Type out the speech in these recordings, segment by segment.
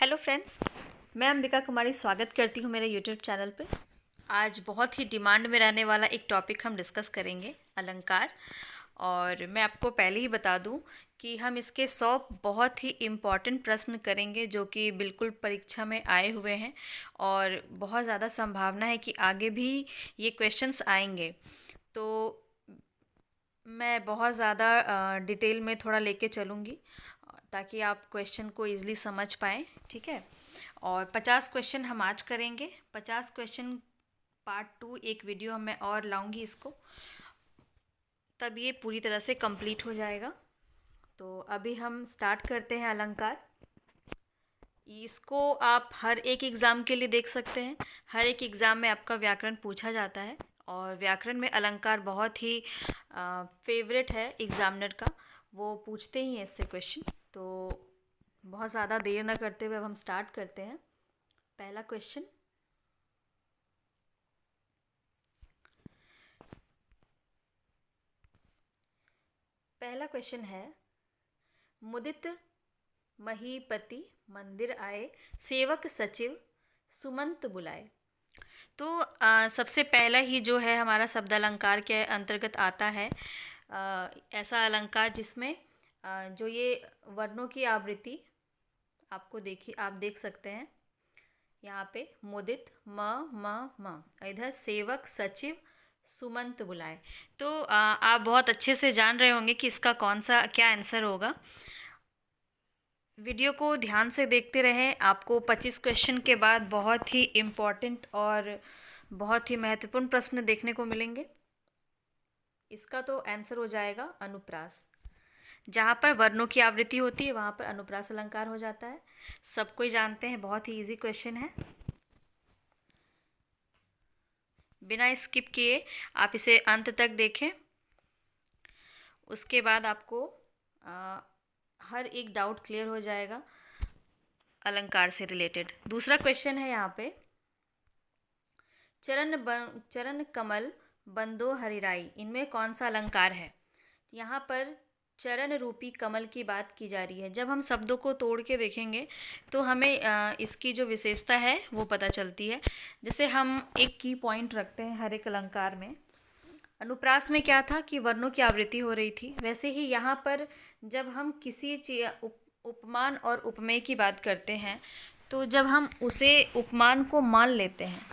Hello friends, मैं अंबिका कुमारी स्वागत करती हूँ मेरे यूट्यूब चैनल पे। आज बहुत ही डिमांड में रहने वाला एक टॉपिक हम डिस्कस करेंगे, अलंकार। और मैं आपको पहले ही बता दूँ कि हम इसके 100 बहुत ही इम्पॉर्टेंट प्रश्न करेंगे जो कि बिल्कुल परीक्षा में आए हुए हैं और बहुत ज़्यादा संभावना है कि आगे भी ये क्वेश्चंस आएंगे। तो मैं बहुत ज़्यादा डिटेल में थोड़ा लेके चलूँगी ताकि आप क्वेश्चन को ईज़िली समझ पाएँ, ठीक है। और 50 क्वेश्चन हम आज करेंगे। 50 क्वेश्चन पार्ट 2 एक वीडियो मैं और लाऊंगी इसको, तब ये पूरी तरह से कंप्लीट हो जाएगा। तो अभी हम स्टार्ट करते हैं अलंकार। इसको आप हर एक एग्ज़ाम के लिए देख सकते हैं। हर एक एग्ज़ाम में आपका व्याकरण पूछा जाता है और व्याकरण में अलंकार बहुत ही फेवरेट है एग्ज़ामिनर का। वो पूछते ही हैं इससे क्वेश्चन। तो बहुत ज़्यादा देर ना करते हुए अब हम स्टार्ट करते हैं। पहला क्वेश्चन, है मुदित महीपति मंदिर आए, सेवक सचिव सुमंत बुलाए। तो सबसे पहला ही जो है हमारा शब्द अलंकार के अंतर्गत आता है ऐसा अलंकार जिसमें जो ये वर्णों की आवृत्ति आपको आप देख सकते हैं यहाँ पे मुदित म इधर सेवक सचिव सुमंत बुलाए। तो आप बहुत अच्छे से जान रहे होंगे कि इसका कौन सा क्या आंसर होगा। वीडियो को ध्यान से देखते रहें। आपको 25 क्वेश्चन के बाद बहुत ही इम्पॉर्टेंट और बहुत ही महत्वपूर्ण प्रश्न देखने को मिलेंगे। इसका तो आंसर हो जाएगा अनुप्रास। जहाँ पर वर्णों की आवृत्ति होती है वहाँ पर अनुप्रास अलंकार हो जाता है। सब कोई जानते हैं, बहुत ही इजी क्वेश्चन है। बिना स्किप किए आप इसे अंत तक देखें। उसके बाद आपको हर एक डाउट क्लियर हो जाएगा अलंकार से रिलेटेड। दूसरा क्वेश्चन है यहाँ पे, चरण कमल बंदो हरिराई, इनमें कौन सा अलंकार है। यहाँ पर चरण रूपी कमल की बात की जा रही है। जब हम शब्दों को तोड़ के देखेंगे तो हमें इसकी जो विशेषता है वो पता चलती है। जैसे हम एक की पॉइंट रखते हैं हर एक अलंकार में। अनुप्रास में क्या था कि वर्णों की आवृत्ति हो रही थी, वैसे ही यहाँ पर जब हम किसी उपमान और उपमेय की बात करते हैं तो जब हम उसे उपमान को मान लेते हैं,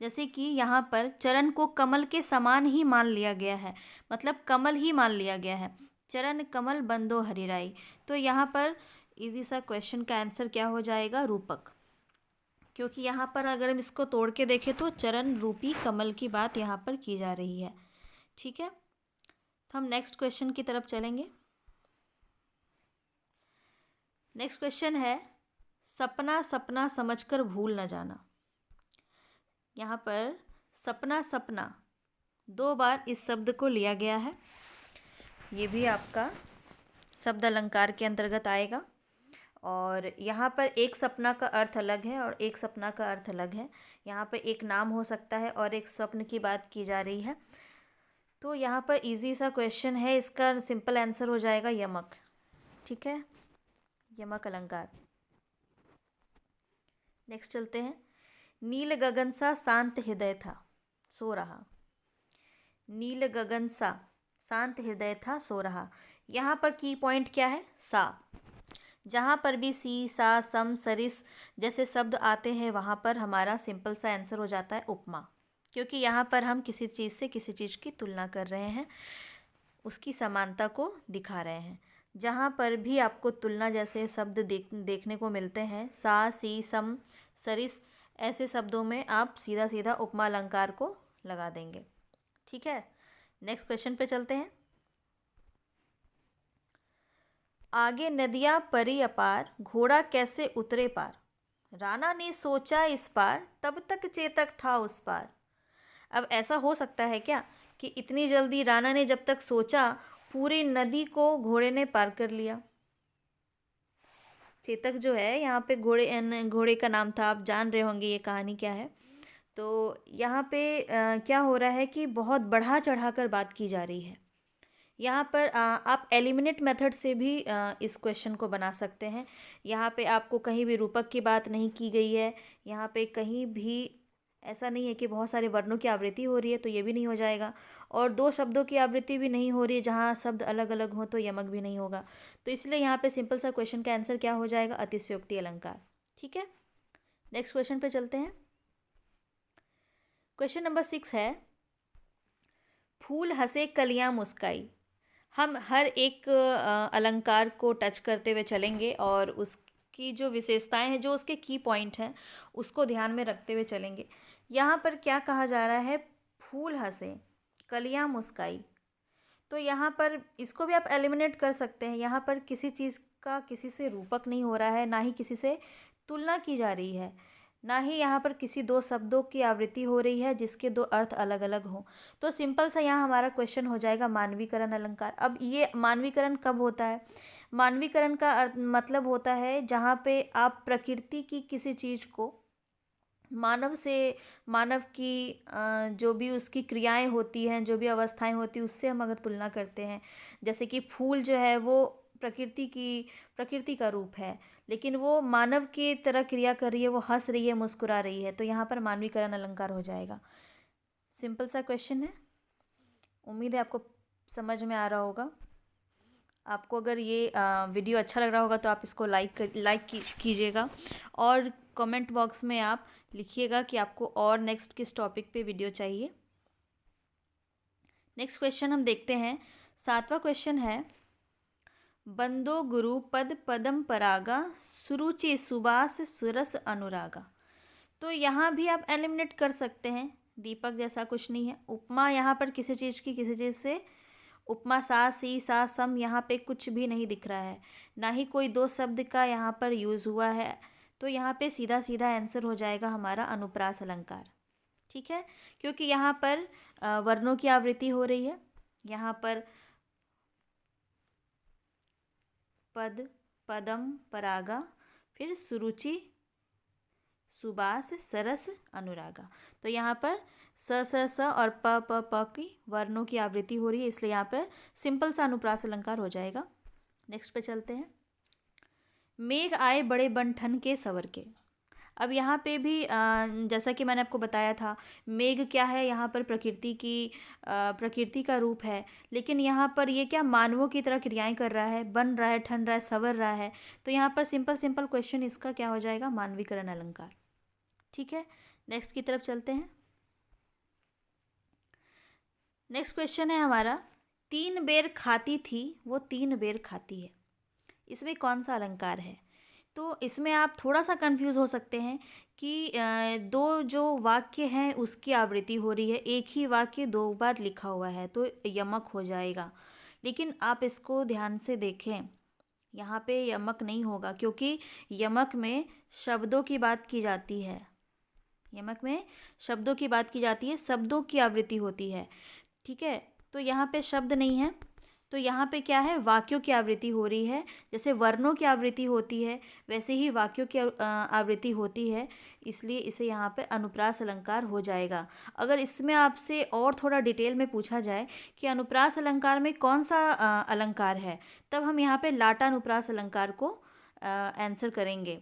जैसे कि यहाँ पर चरण को कमल के समान ही मान लिया गया है, मतलब कमल ही मान लिया गया है, चरण कमल बंदो हरिराई। तो यहाँ पर इजी सा क्वेश्चन का आंसर क्या हो जाएगा, रूपक। क्योंकि यहाँ पर अगर हम इसको तोड़ के देखें तो चरण रूपी कमल की बात यहाँ पर की जा रही है, ठीक है। तो हम नेक्स्ट क्वेश्चन की तरफ चलेंगे। नेक्स्ट क्वेश्चन है, सपना सपना समझकर भूल न जाना। यहाँ पर सपना सपना 2 बार इस शब्द को लिया गया है। ये भी आपका शब्द अलंकार के अंतर्गत आएगा। और यहाँ पर एक सपना का अर्थ अलग है और एक सपना का अर्थ अलग है। यहाँ पर एक नाम हो सकता है और एक स्वप्न की बात की जा रही है। तो यहाँ पर इजी सा क्वेश्चन है, इसका सिंपल आंसर हो जाएगा यमक, ठीक है, यमक अलंकार। नेक्स्ट चलते हैं, नील गगन सा शांत हृदय था सो रहा। नील गगन सा शांत हृदय था सो रहा। यहाँ पर की पॉइंट क्या है, सा। जहाँ पर भी सी सा सम सरिस जैसे शब्द आते हैं वहाँ पर हमारा सिंपल सा आंसर हो जाता है उपमा, क्योंकि यहाँ पर हम किसी चीज़ से किसी चीज़ की तुलना कर रहे हैं, उसकी समानता को दिखा रहे हैं। जहाँ पर भी आपको तुलना जैसे शब्द देखने को मिलते हैं, सा सी सम सरिस, ऐसे शब्दों में आप सीधा सीधा उपमा अलंकार को लगा देंगे, ठीक है। नेक्स्ट क्वेश्चन पे चलते हैं। आगे नदियाँ परी अपार, घोड़ा कैसे उतरे पार। राणा ने सोचा इस पार, तब तक चेतक था उस पार। अब ऐसा हो सकता है क्या कि इतनी जल्दी राणा ने जब तक सोचा पूरी नदी को घोड़े ने पार कर लिया। चेतक जो है यहाँ पे घोड़े का नाम था। आप जान रहे होंगे ये कहानी क्या है। तो यहाँ पे क्या हो रहा है कि बहुत बढ़ा चढ़ा कर बात की जा रही है यहाँ पर आप एलिमिनेट मेथड से भी इस क्वेश्चन को बना सकते हैं। यहाँ पे आपको कहीं भी रूपक की बात नहीं की गई है, यहाँ पे कहीं भी ऐसा नहीं है कि बहुत सारे वर्णों की आवृत्ति हो रही है, तो ये भी नहीं हो जाएगा। और दो शब्दों की आवृत्ति भी नहीं हो रही है जहाँ शब्द अलग अलग हो, तो यमक भी नहीं होगा। तो इसलिए यहाँ पे सिंपल सा क्वेश्चन का आंसर क्या हो जाएगा? अतिशयोक्ति अलंकार। ठीक है, नेक्स्ट क्वेश्चन पे चलते हैं। क्वेश्चन नंबर 6 है, फूल हंसे कलियां मुस्काई। हम हर एक अलंकार को टच करते हुए चलेंगे और उसकी जो विशेषताएं हैं, जो उसके की पॉइंट हैं, उसको ध्यान में रखते हुए चलेंगे। यहाँ पर क्या कहा जा रहा है? फूल हंसे कलियां मुस्काई। तो यहाँ पर इसको भी आप एलिमिनेट कर सकते हैं। यहाँ पर किसी चीज़ का किसी से रूपक नहीं हो रहा है, ना ही किसी से तुलना की जा रही है, ना ही यहाँ पर किसी दो शब्दों की आवृत्ति हो रही है जिसके दो अर्थ अलग अलग हों। तो सिंपल सा यहाँ हमारा क्वेश्चन हो जाएगा मानवीकरण अलंकार। अब ये मानवीकरण कब होता है? मानवीकरण का मतलब होता है जहाँ पे आप प्रकृति की किसी चीज़ को मानव की जो भी उसकी क्रियाएं होती हैं, जो भी अवस्थाएं होती हैं, उससे हम अगर तुलना करते हैं। जैसे कि फूल जो है वो प्रकृति का रूप है, लेकिन वो मानव की तरह क्रिया कर रही है, वो हंस रही है, मुस्कुरा रही है, तो यहाँ पर मानवीकरण अलंकार हो जाएगा। सिंपल सा क्वेश्चन है, उम्मीद है आपको समझ में आ रहा होगा। आपको अगर ये वीडियो अच्छा लग रहा होगा तो आप इसको लाइक कीजिएगा और कमेंट बॉक्स में आप लिखिएगा कि आपको और नेक्स्ट किस टॉपिक पे वीडियो चाहिए। नेक्स्ट क्वेश्चन हम देखते हैं। 7वां क्वेश्चन है, बंदो गुरु पद पदम परागा, सुरुचि सुबास सुरस अनुरागा। तो यहाँ भी आप एलिमिनेट कर सकते हैं, दीपक जैसा कुछ नहीं है। उपमा यहाँ पर किसी चीज़ से उपमा सा सी सा सम यहाँ पे कुछ भी नहीं दिख रहा है, ना ही कोई दो शब्द का यहाँ पर यूज़ हुआ है। तो यहाँ पे सीधा सीधा आंसर हो जाएगा हमारा अनुप्रास अलंकार। ठीक है, क्योंकि यहाँ पर वर्णों की आवृत्ति हो रही है। यहाँ पर पद पदम परागा, फिर सुरुचि सुबास सरस अनुरागा। तो यहाँ पर स और प की वर्णों की आवृत्ति हो रही है, इसलिए यहाँ पर सिंपल सा अनुप्रास अलंकार हो जाएगा। नेक्स्ट पे चलते हैं। मेघ आए बड़े बन ठन के सवर के। अब यहाँ पे भी जैसा कि मैंने आपको बताया था, मेघ क्या है? यहाँ पर प्रकृति का रूप है, लेकिन यहाँ पर ये क्या मानवों की तरह क्रियाएं कर रहा है, बन रहा है, ठन रहा है, सवर रहा है। तो यहाँ पर सिंपल क्वेश्चन इसका क्या हो जाएगा? मानवीकरण अलंकार। ठीक है, नेक्स्ट की तरफ चलते हैं। नेक्स्ट क्वेश्चन है हमारा, 3 बेर खाती थी वो 3 बेर खाती है। इसमें कौन सा अलंकार है? तो इसमें आप थोड़ा सा कंफ्यूज हो सकते हैं कि दो जो वाक्य हैं उसकी आवृत्ति हो रही है, एक ही वाक्य दो बार लिखा हुआ है, तो यमक हो जाएगा। लेकिन आप इसको ध्यान से देखें, यहाँ पे यमक नहीं होगा, क्योंकि यमक में शब्दों की बात की जाती है। यमक में शब्दों की बात की जाती है, शब्दों की आवृत्ति होती है। ठीक है, तो यहाँ पे शब्द नहीं है, तो यहाँ पे क्या है? वाक्यों की आवृत्ति हो रही है। जैसे वर्णों की आवृत्ति होती है, वैसे ही वाक्यों की आवृत्ति होती है, इसलिए इसे यहाँ पे अनुप्रास अलंकार हो जाएगा। अगर इसमें आपसे और थोड़ा डिटेल में पूछा जाए कि अनुप्रास अलंकार में कौन सा अलंकार है, तब हम यहाँ पे लाटानुप्रास अलंकार को आंसर करेंगे।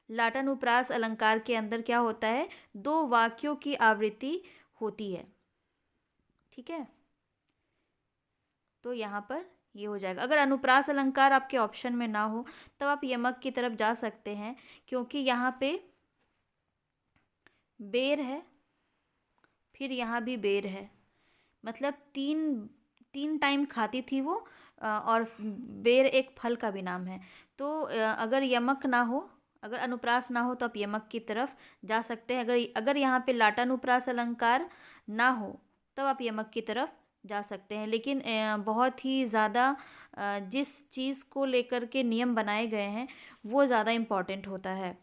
लाटानुप्रास अलंकार के अंदर क्या होता है? दो वाक्यों की आवृत्ति होती है। ठीक है, तो यहाँ पर ये हो जाएगा। अगर अनुप्रास अलंकार आपके ऑप्शन में ना हो, तब आप यमक की तरफ जा सकते हैं, क्योंकि यहाँ पे बेर है, फिर यहाँ भी बेर है, मतलब तीन टाइम खाती थी वो, और बेर एक फल का भी नाम है। तो अगर यमक ना हो, अगर अनुप्रास ना हो, तो आप यमक की तरफ जा सकते हैं। अगर यहाँ पे लाटानुप्रास अलंकार ना हो, तब आप यमक की तरफ जा सकते हैं। लेकिन बहुत ही ज़्यादा जिस चीज़ को लेकर के नियम बनाए गए हैं वो ज़्यादा इम्पॉर्टेंट होता है।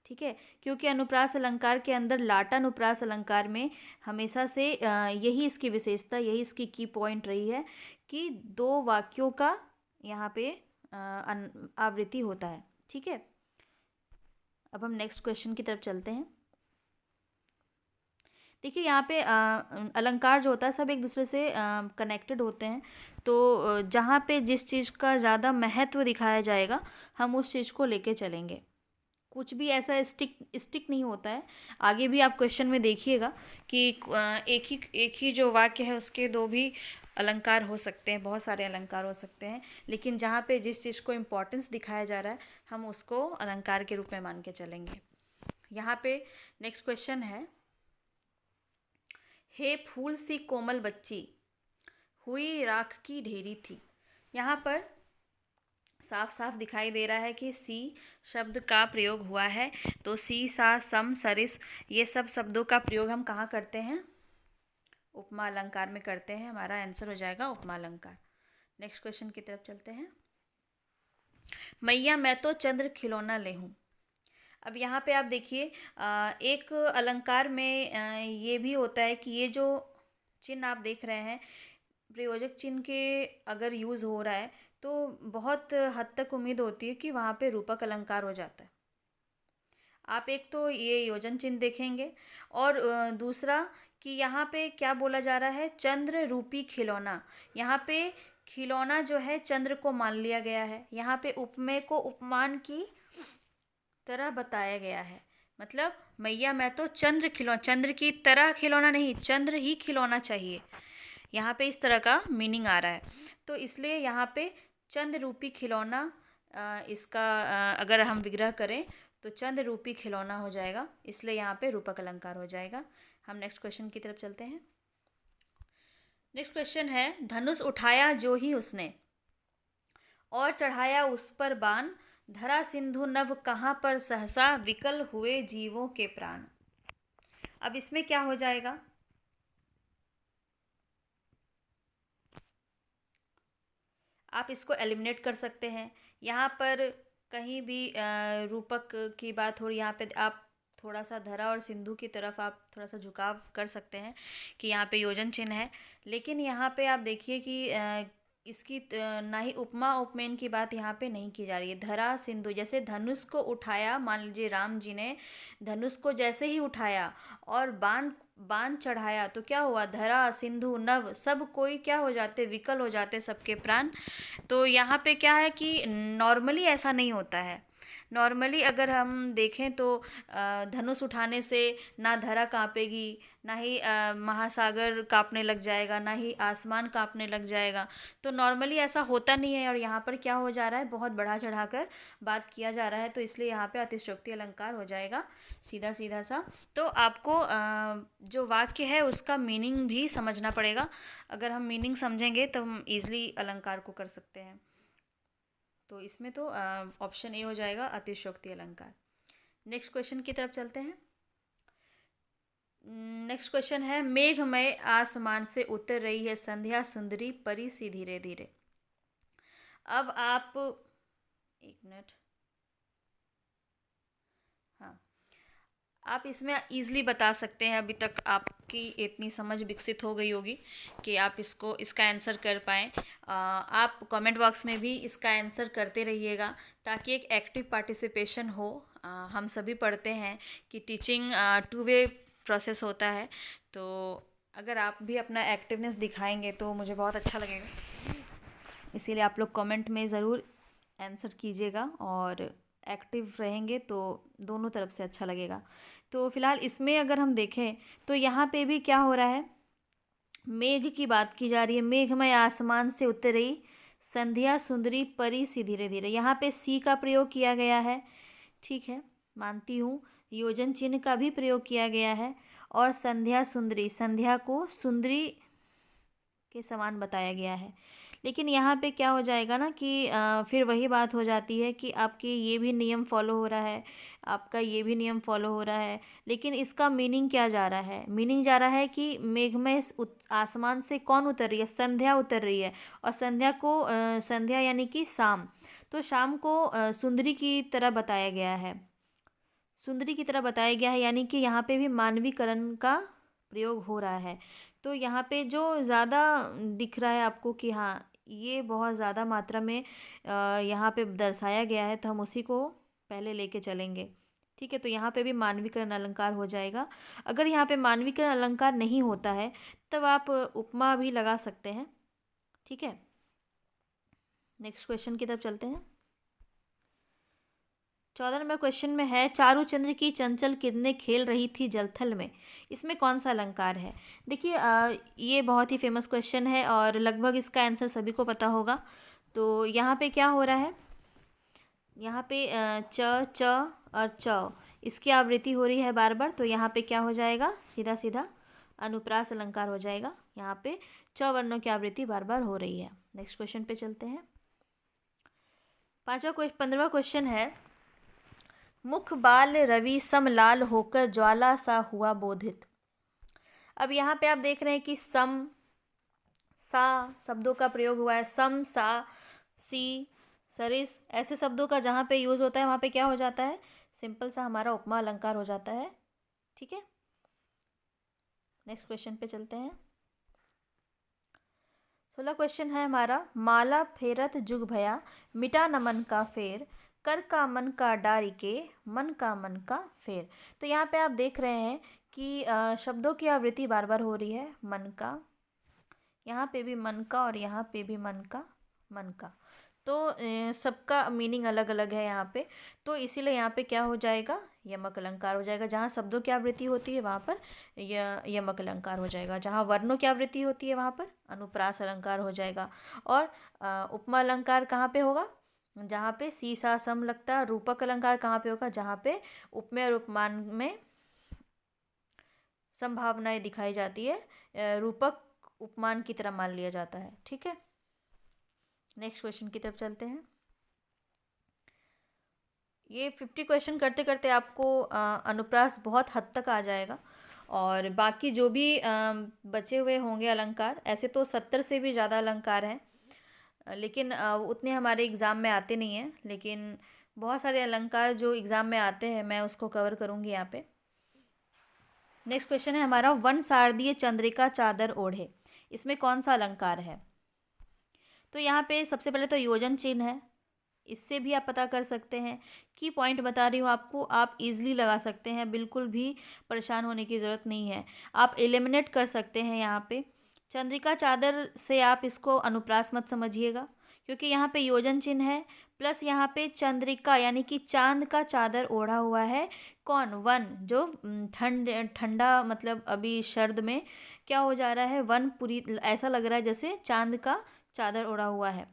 ठीक है, क्योंकि अनुप्रास अलंकार के अंदर लाटानुप्रास अलंकार में हमेशा से यही इसकी विशेषता, यही इसकी की पॉइंट रही है कि दो वाक्यों का यहाँ पे आवृत्ति होता है। ठीक है, अब हम नेक्स्ट क्वेश्चन की तरफ चलते हैं। देखिए यहाँ पे अलंकार जो होता है सब एक दूसरे से कनेक्टेड होते हैं। तो जहाँ पे जिस चीज़ का ज़्यादा महत्व दिखाया जाएगा हम उस चीज़ को लेके चलेंगे। कुछ भी ऐसा स्टिक नहीं होता है। आगे भी आप क्वेश्चन में देखिएगा कि एक ही जो वाक्य है उसके दो भी अलंकार हो सकते हैं, बहुत सारे अलंकार हो सकते हैं, लेकिन जहाँ पे जिस चीज़ को इम्पोर्टेंस दिखाया जा रहा है हम उसको अलंकार के रूप में मान के चलेंगे। यहाँ पे नेक्स्ट क्वेश्चन है, हे फूल सी कोमल बच्ची हुई राख की ढेरी थी। यहाँ पर साफ साफ दिखाई दे रहा है कि सी शब्द का प्रयोग हुआ है। तो सी, सा, सम, सरिस ये सब शब्दों का प्रयोग हम कहाँ करते हैं? उपमा अलंकार में करते हैं। हमारा आंसर हो जाएगा उपमा अलंकार। नेक्स्ट क्वेश्चन की तरफ चलते हैं। मैया मैं तो चंद्र खिलौना ले हूँ। अब यहाँ पे आप देखिए एक अलंकार में ये भी होता है कि ये जो चिन्ह आप देख रहे हैं प्रयोजक चिन्ह के अगर यूज़ हो रहा है तो बहुत हद तक उम्मीद होती है कि वहाँ पे रूपक अलंकार हो जाता है। आप एक तो ये योजन चिन्ह देखेंगे और दूसरा कि यहाँ पे क्या बोला जा रहा है, चंद्र रूपी खिलौना। यहाँ पे खिलौना जो है चंद्र को मान लिया गया है। यहाँ पे उपमेय को उपमान की तरह बताया गया है। मतलब मैया मैं तो चंद्र की तरह खिलौना नहीं, चंद्र ही खिलौना चाहिए। यहाँ पे इस तरह का मीनिंग आ रहा है। तो इसलिए यहाँ पे चंद्र रूपी खिलौना इसका अगर हम विग्रह करें तो चंद्र रूपी खिलौना हो जाएगा, इसलिए यहाँ पे रूपक अलंकार हो जाएगा। हम नेक्स्ट क्वेश्चन की तरफ चलते हैं। नेक्स्ट क्वेश्चन है, धनुष उठाया जो ही उसने और चढ़ाया उस पर बाण, धरा सिंधु नभ कहाँ पर सहसा विकल हुए जीवों के प्राण। अब इसमें क्या हो जाएगा? आप इसको एलिमिनेट कर सकते हैं। यहाँ पर कहीं भी रूपक की बात हो रही, यहाँ पे आप थोड़ा सा धरा और सिंधु की तरफ आप थोड़ा सा झुकाव कर सकते हैं कि यहाँ पे योजन चिन्ह है। लेकिन यहाँ पे आप देखिए कि इसकी ना ही उपमा उपमेन की बात यहाँ पे नहीं की जा रही है। धरा सिंधु, जैसे धनुष को उठाया, मान लीजिए राम जी ने धनुष को जैसे ही उठाया और बाण बाण चढ़ाया तो क्या हुआ, धरा सिंधु नभ सब कोई क्या हो जाते, विकल हो जाते सबके प्राण। तो यहाँ पे क्या है कि नॉर्मली ऐसा नहीं होता है। नॉर्मली अगर हम देखें तो धनुष उठाने से ना धरा कांपेगी, ना ही महासागर कांपने लग जाएगा, ना ही आसमान कांपने लग जाएगा। तो नॉर्मली ऐसा होता नहीं है और यहाँ पर क्या हो जा रहा है, बहुत बढ़ा चढ़ाकर बात किया जा रहा है। तो इसलिए यहाँ पे अतिशयोक्ति अलंकार हो जाएगा, सीधा सीधा सा। तो आपको जो वाक्य है उसका मीनिंग भी समझना पड़ेगा। अगर हम मीनिंग समझेंगे तो हम ईजिली अलंकार को कर सकते हैं। तो इसमें तो ऑप्शन ए हो जाएगा अतिशयोक्ति अलंकार। नेक्स्ट क्वेश्चन की तरफ चलते हैं। नेक्स्ट क्वेश्चन है, मेघमय आसमान से उतर रही है संध्या सुंदरी परी सी धीरे धीरे। अब आप एक मिनट, हाँ, आप इसमें ईजिली बता सकते हैं। अभी तक आपकी इतनी समझ विकसित हो गई होगी कि आप इसका आंसर कर पाएँ। आप कमेंट बॉक्स में भी इसका आंसर करते रहिएगा ताकि एक एक्टिव पार्टिसिपेशन हो। हम सभी पढ़ते हैं कि टीचिंग टू वे प्रोसेस होता है। तो अगर आप भी अपना एक्टिवनेस दिखाएंगे तो मुझे बहुत अच्छा लगेगा। इसीलिए आप लोग कमेंट में ज़रूर आंसर कीजिएगा और एक्टिव रहेंगे तो दोनों तरफ से अच्छा लगेगा। तो फिलहाल इसमें अगर हम देखें तो यहाँ पे भी क्या हो रहा है, मेघ की बात की जा रही है। मेघमय आसमान से उतर रही संध्या सुंदरी परी सी धीरे धीरे। यहाँ पे सी का प्रयोग किया गया है, ठीक है, मानती हूँ। योजन चिन्ह का भी प्रयोग किया गया है और संध्या सुंदरी, संध्या को सुंदरी के समान बताया गया है। लेकिन यहाँ पे क्या हो जाएगा ना कि फिर वही बात हो जाती है कि आपके ये भी नियम फॉलो हो रहा है, आपका ये भी नियम फॉलो हो रहा है, लेकिन इसका मीनिंग क्या जा रहा है? मीनिंग जा रहा है कि मेघमय आसमान से कौन उतर रही है? संध्या उतर रही है। और संध्या को संध्या यानी कि शाम, तो शाम को सुंदरी की तरह बताया गया है, सुंदरी की तरह बताया गया है, यानी कि यहाँ पे भी मानवीकरण का प्रयोग हो रहा है। तो यहाँ पे जो ज़्यादा दिख रहा है आपको कि हाँ ये बहुत ज़्यादा मात्रा में यहाँ पे दर्शाया गया है, तो हम उसी को पहले लेके चलेंगे, ठीक है, तो यहाँ पे भी मानवीकरण अलंकार हो जाएगा। अगर यहाँ पे मानवीकरण अलंकार नहीं होता है तब आप उपमा भी लगा सकते हैं। ठीक है, नेक्स्ट क्वेश्चन की तरफ चलते हैं। 14 नंबर क्वेश्चन में है, चारूचंद्र की चंचल किरणें खेल रही थी जलथल में, इसमें कौन सा अलंकार है? देखिए ये बहुत ही फेमस क्वेश्चन है और लगभग इसका आंसर सभी को पता होगा। तो यहाँ पे क्या हो रहा है, यहाँ पे च च और च इसकी आवृत्ति हो रही है बार बार, तो यहाँ पे क्या हो जाएगा, सीधा सीधा अनुप्रास अलंकार हो जाएगा। यहाँ पे च वर्णों की आवृत्ति बार बार हो रही है। नेक्स्ट क्वेश्चन पे चलते हैं। 15वां क्वेश्चन है, मुख बाल रवि सम लाल होकर ज्वाला सा हुआ बोधित। अब यहाँ पे आप देख रहे हैं कि सम सा शब्दों का प्रयोग हुआ है। सम सा सी सरिस ऐसे शब्दों का जहाँ पे यूज़ होता है वहाँ पे क्या हो जाता है, सिंपल सा हमारा उपमा अलंकार हो जाता है। ठीक है, नेक्स्ट क्वेश्चन पे चलते हैं। 16 क्वेश्चन है हमारा, माला फेरत जुग भया मिटा न मन का फेर कर का मन का डारी के मन का फेर। तो यहाँ पे आप देख रहे हैं कि शब्दों की आवृत्ति बार बार हो रही है। मन का, यहाँ पे भी मन का और यहाँ पे भी मन का। तो सबका मीनिंग अलग अलग है यहाँ पे, तो इसीलिए यहाँ पे क्या हो जाएगा, यमक अलंकार हो जाएगा। जहाँ शब्दों की आवृत्ति होती है वहाँ पर यमक अलंकार हो जाएगा। जहाँ वर्णों की आवृत्ति होती है वहाँ पर अनुप्रास अलंकार हो जाएगा। और उपमा अलंकार कहाँ पे होगा, जहाँ पे सी सा सम लगता है। रूपक अलंकार कहाँ पे होगा, जहाँ पे उपमेय और उपमान में संभावनाएं दिखाई जाती है, रूपक उपमान की तरह मान लिया जाता है। ठीक है, नेक्स्ट क्वेश्चन की तरफ चलते हैं। ये 50 क्वेश्चन करते करते आपको अनुप्रास बहुत हद तक आ जाएगा और बाकी जो भी बचे हुए होंगे अलंकार, ऐसे तो 70 से भी ज़्यादा अलंकार हैं, लेकिन उतने हमारे एग्ज़ाम में आते नहीं हैं। लेकिन बहुत सारे अलंकार जो एग्ज़ाम में आते हैं मैं उसको कवर करूँगी यहाँ पे। नेक्स्ट क्वेश्चन है हमारा, वन शारदीय चंद्रिका चादर ओढ़े, इसमें कौन सा अलंकार है? तो यहाँ पे सबसे पहले तो योजन चिन्ह है, इससे भी आप पता कर सकते हैं। की पॉइंट बता रही हूँ आपको, आप इजीली लगा सकते हैं, बिल्कुल भी परेशान होने की ज़रूरत नहीं है। आप एलिमिनेट कर सकते हैं यहाँ पे। चंद्रिका चादर से आप इसको अनुप्रास मत समझिएगा, क्योंकि यहाँ पे योजन चिन्ह है, प्लस यहाँ पे चंद्रिका यानी कि चांद का चादर ओढ़ा हुआ है। कौन? वन, जो ठंडा मतलब अभी सर्द में क्या हो जा रहा है, वन पूरी ऐसा लग रहा है जैसे चांद का चादर ओढ़ा हुआ है।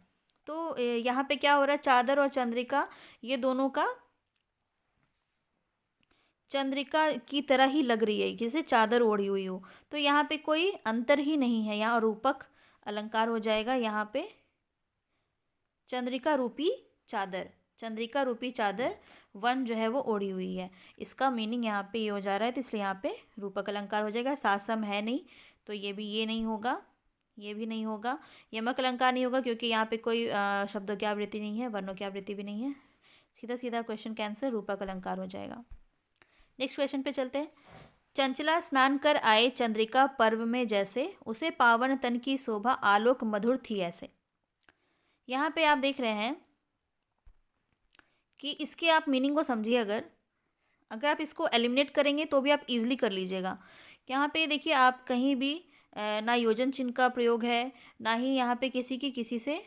तो यहाँ पे क्या हो रहा है, चादर और चंद्रिका ये दोनों का चंद्रिका की तरह ही लग रही है, जैसे चादर ओढ़ी हुई हो। तो यहाँ पे कोई अंतर ही नहीं है, यहाँ रूपक अलंकार हो जाएगा। यहाँ पे चंद्रिका रूपी चादर, चंद्रिका रूपी चादर वन जो है वो ओढ़ी हुई है, इसका मीनिंग यहाँ पे ये हो जा रहा है, तो इसलिए यहाँ पे रूपक अलंकार हो जाएगा। सासम है नहीं, तो ये भी ये नहीं होगा, ये भी नहीं होगा। यमक अलंकार नहीं होगा क्योंकि यहाँ पे कोई शब्दों की आवृत्ति नहीं है, वर्णों की आवृत्ति भी नहीं है। सीधा सीधा क्वेश्चन का आंसर रूपक अलंकार हो जाएगा। नेक्स्ट क्वेश्चन पे चलते हैं। चंचला स्नान कर आए चंद्रिका पर्व में जैसे, उसे पावन तन की शोभा आलोक मधुर थी ऐसे। यहाँ पे आप देख रहे हैं कि इसके आप मीनिंग को समझिए। अगर आप इसको एलिमिनेट करेंगे तो भी आप इजीली कर लीजिएगा। यहाँ पे देखिए, आप कहीं भी ना योजन चिन्ह का प्रयोग है, ना ही यहाँ पे किसी की किसी से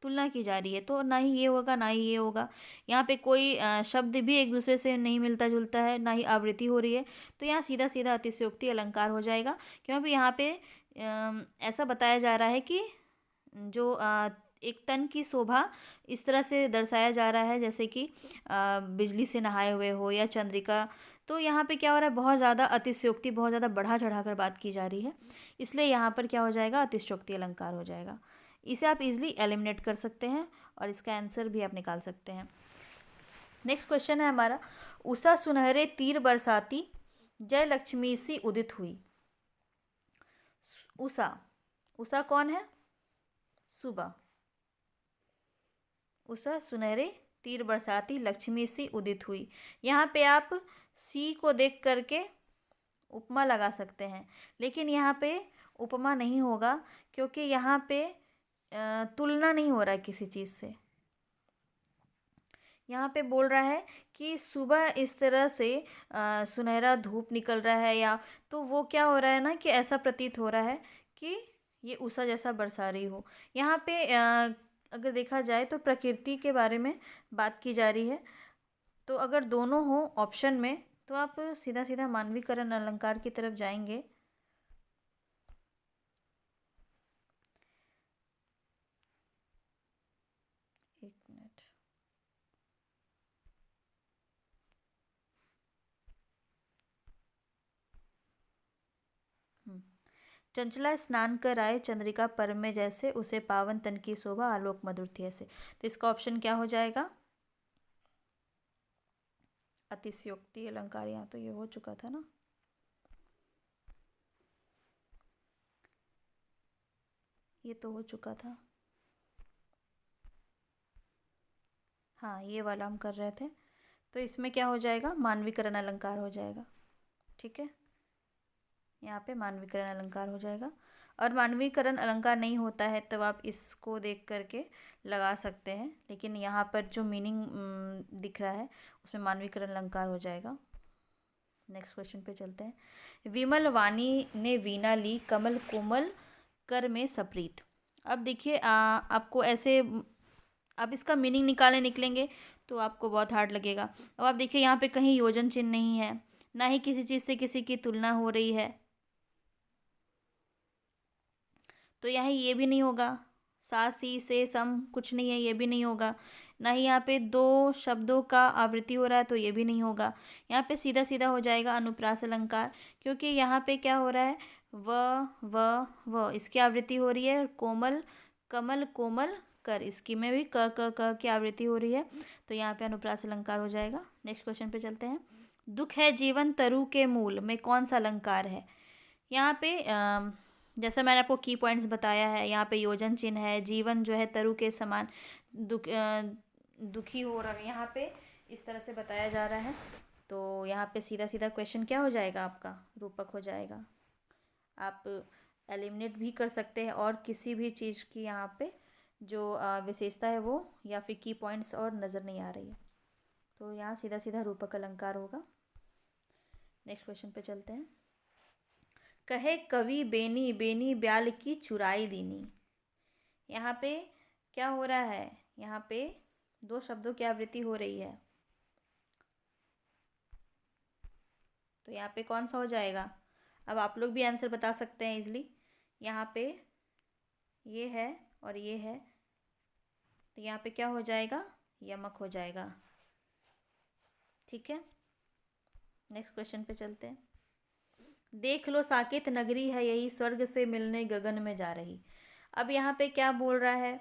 तुलना की जा रही है, तो ना ही ये होगा ना ही ये होगा। यहाँ पे कोई शब्द भी एक दूसरे से नहीं मिलता जुलता है, ना ही आवृत्ति हो रही है, तो यहाँ सीधा सीधा अतिशयोक्ति अलंकार हो जाएगा। क्योंकि यहाँ पे ऐसा बताया जा रहा है कि जो एक तन की शोभा इस तरह से दर्शाया जा रहा है जैसे कि बिजली से नहाए हुए हो या चंद्रिका। तो यहाँ पे क्या हो रहा है, बहुत ज़्यादा अतिशयोक्ति, बहुत ज़्यादा बढ़ा चढ़ा कर बात की जा रही है, इसलिए यहाँ पर क्या हो जाएगा, अतिशयोक्ति अलंकार हो जाएगा। इसे आप इजीली एलिमिनेट कर सकते हैं और इसका आंसर भी आप निकाल सकते हैं। नेक्स्ट क्वेश्चन है हमारा, उषा सुनहरे तीर बरसाती जय लक्ष्मी सी उदित हुई। उषा, उषा कौन है, सुबह। उषा सुनहरे तीर बरसाती लक्ष्मी सी उदित हुई, यहाँ पे आप सी को देख करके उपमा लगा सकते हैं, लेकिन यहाँ पे उपमा नहीं होगा क्योंकि यहाँ पे तुलना नहीं हो रहा है किसी चीज़ से। यहाँ पे बोल रहा है कि सुबह इस तरह से सुनहरा धूप निकल रहा है, या तो वो क्या हो रहा है ना कि ऐसा प्रतीत हो रहा है कि ये उषा जैसा बरसा रही हो। यहाँ पे अगर देखा जाए तो प्रकृति के बारे में बात की जा रही है। तो अगर दोनों हो ऑप्शन में तो आप सीधा सीधा मानवीकरण अलंकार की तरफ जाएंगे। एक मिनट। चंचला स्नान कर आए चंद्रिका पर में जैसे, उसे पावन तन की शोभा आलोक मधुर थी ऐसे। तो इसका ऑप्शन क्या हो जाएगा? अतिशयोक्ति अलंकार। यहाँ तो ये हो चुका था ना। ये तो हो चुका था। हाँ, ये वाला हम कर रहे थे। तो इसमें क्या हो जाएगा? मानवीकरण अलंकार हो जाएगा। ठीक है, यहाँ पे मानवीकरण अलंकार हो जाएगा। और मानवीकरण अलंकार नहीं होता है तब आप इसको देख करके लगा सकते हैं, लेकिन यहाँ पर जो मीनिंग दिख रहा है उसमें मानवीकरण अलंकार हो जाएगा। नेक्स्ट क्वेश्चन पे चलते हैं। विमल वाणी ने वीणा ली, कमल कोमल कर में सप्रीत। अब देखिए आपको ऐसे अब इसका मीनिंग निकलेंगे तो आपको बहुत हार्ड लगेगा। अब आप देखिए यहाँ पे कहीं योजन चिन्ह नहीं है, ना ही किसी चीज़ से किसी की तुलना हो रही है, तो यहाँ ये भी नहीं होगा। सा सी से सम कुछ नहीं है, ये भी नहीं होगा। ना ही यहाँ पे दो शब्दों का आवृत्ति हो रहा है, तो ये भी नहीं होगा। यहाँ पे सीधा सीधा हो जाएगा अनुप्रास अलंकार, क्योंकि यहाँ पे क्या हो रहा है? व इसकी आवृत्ति हो रही है। कोमल कमल कोमल कर, इसकी में भी क की आवृत्ति हो रही है, तो यहाँ पे अनुप्रास अलंकार हो जाएगा। नेक्स्ट क्वेश्चन पे चलते हैं। दुख है जीवन तरु के मूल में कौन सा अलंकार है? यहाँ पे जैसा मैंने आपको की पॉइंट्स बताया है, यहाँ पे योजन चिन्ह है, जीवन जो है तरु के समान दुखी हो रहा है, यहाँ पे इस तरह से बताया जा रहा है। तो यहाँ पे सीधा सीधा क्वेश्चन क्या हो जाएगा? आपका रूपक हो जाएगा। आप एलिमिनेट भी कर सकते हैं और किसी भी चीज़ की यहाँ पे जो विशेषता है वो या फिर की पॉइंट्स और नज़र नहीं आ रही है, तो यहाँ सीधा सीधा रूपक अलंकार होगा। नेक्स्ट क्वेश्चन पे चलते हैं। कहे कवि बेनी बेनी ब्याल की चुराई दीनी। यहाँ पे क्या हो रहा है? यहाँ पे दो शब्दों की आवृत्ति हो रही है, तो यहाँ पे कौन सा हो जाएगा? अब आप लोग भी आंसर बता सकते हैं इजली। यहाँ पे ये है और ये है, तो यहाँ पे क्या हो जाएगा? यमक हो जाएगा। ठीक है, नेक्स्ट क्वेश्चन पे चलते हैं। देख लो साकेत नगरी है यही, स्वर्ग से मिलने गगन में जा रही। अब यहाँ पे क्या बोल रहा है?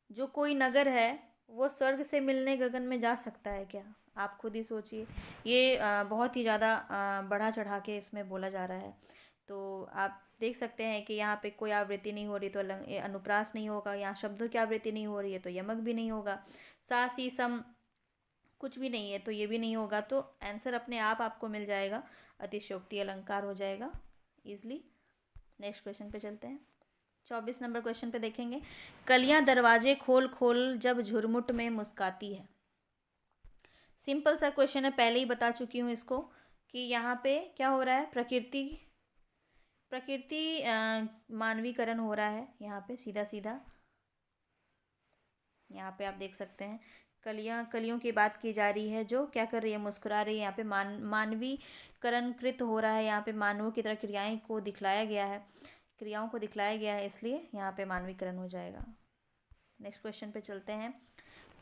जो कोई नगर है वो स्वर्ग से मिलने गगन में जा सकता है क्या? आप खुद ही सोचिए। ये बहुत ही ज़्यादा बढ़ा चढ़ा के इसमें बोला जा रहा है। तो आप देख सकते हैं कि यहाँ पे कोई आवृत्ति नहीं हो रही तो अनुप्रास नहीं होगा, यहाँ शब्दों की आवृत्ति नहीं हो रही है तो यमक भी नहीं होगा, सा सी सम कुछ भी नहीं है तो ये भी नहीं होगा। तो आंसर अपने आप आपको मिल जाएगा, अतिशयोक्ति अलंकार हो जाएगा ईजिली। नेक्स्ट क्वेश्चन पे चलते हैं। 24 नंबर क्वेश्चन पे देखेंगे। कलियां दरवाजे खोल खोल जब झुरमुट में मुस्काती है। सिंपल सा क्वेश्चन है, पहले ही बता चुकी हूँ इसको कि यहाँ पे क्या हो रहा है? प्रकृति मानवीकरण हो रहा है यहाँ पे सीधा सीधा। यहाँ पे आप देख सकते हैं कलियों की बात की जा रही है, जो क्या कर रही है? मुस्कुरा रही है। यहाँ पे मानवीकरण कृत हो रहा है, यहाँ पे मानवों की तरह क्रियाओं को दिखलाया गया है, इसलिए यहाँ पे मानवीकरण हो जाएगा। नेक्स्ट क्वेश्चन पे चलते हैं।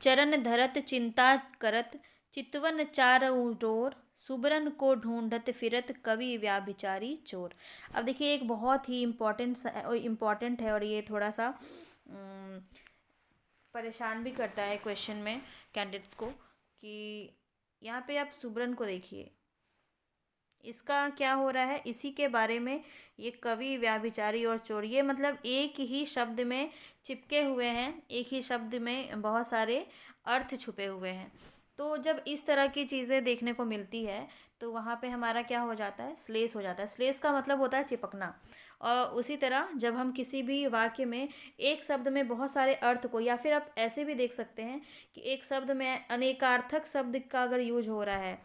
चरण धरत चिंता करत चितवन चार डोर, सुबरन को ढूंढत फिरत कवि व्याभिचारी चोर। अब देखिए एक बहुत ही इम्पॉर्टेंट है और ये थोड़ा सा परेशान भी करता है क्वेश्चन में कैंडिडेट्स को, कि यहाँ पे आप सुबरन को देखिए, इसका क्या हो रहा है? इसी के बारे में ये कवि व्याभिचारी और चोर, ये मतलब एक ही शब्द में चिपके हुए हैं, एक ही शब्द में बहुत सारे अर्थ छुपे हुए हैं। तो जब इस तरह की चीज़ें देखने को मिलती है तो वहाँ पे हमारा क्या हो जाता है? श्लेष हो जाता है। श्लेष का मतलब होता है चिपकना, और उसी तरह जब हम किसी भी वाक्य में एक शब्द में बहुत सारे अर्थ को, या फिर आप ऐसे भी देख सकते हैं कि एक शब्द में अनेकार्थक शब्द का अगर यूज हो रहा है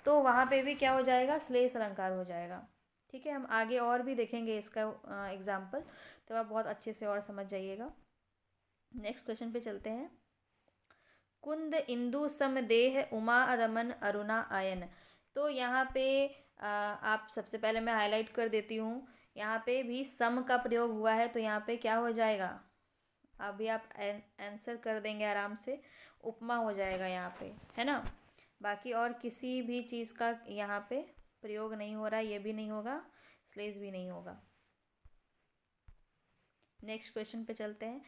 तो वहाँ पे भी क्या हो जाएगा, श्लेष अलंकार हो जाएगा। ठीक है, हम आगे और भी देखेंगे इसका एग्जाम्पल, तो आप बहुत अच्छे से और समझ जाइएगा। नेक्स्ट क्वेश्चन पे चलते हैं। कुंद इंदु सम देह उमा रमन अरुणा आयन। तो यहाँ पे आप सबसे पहले मैं हाईलाइट कर देती हूँ, यहाँ पे भी सम का प्रयोग हुआ है तो यहाँ पे क्या हो जाएगा, अभी आप आंसर कर देंगे आराम से, उपमा हो जाएगा यहाँ पे, है ना। बाकी और किसी भी चीज़ का यहाँ पे प्रयोग नहीं हो रहा, ये भी नहीं होगा, स्लेज भी नहीं होगा। नेक्स्ट क्वेश्चन पे चलते हैं।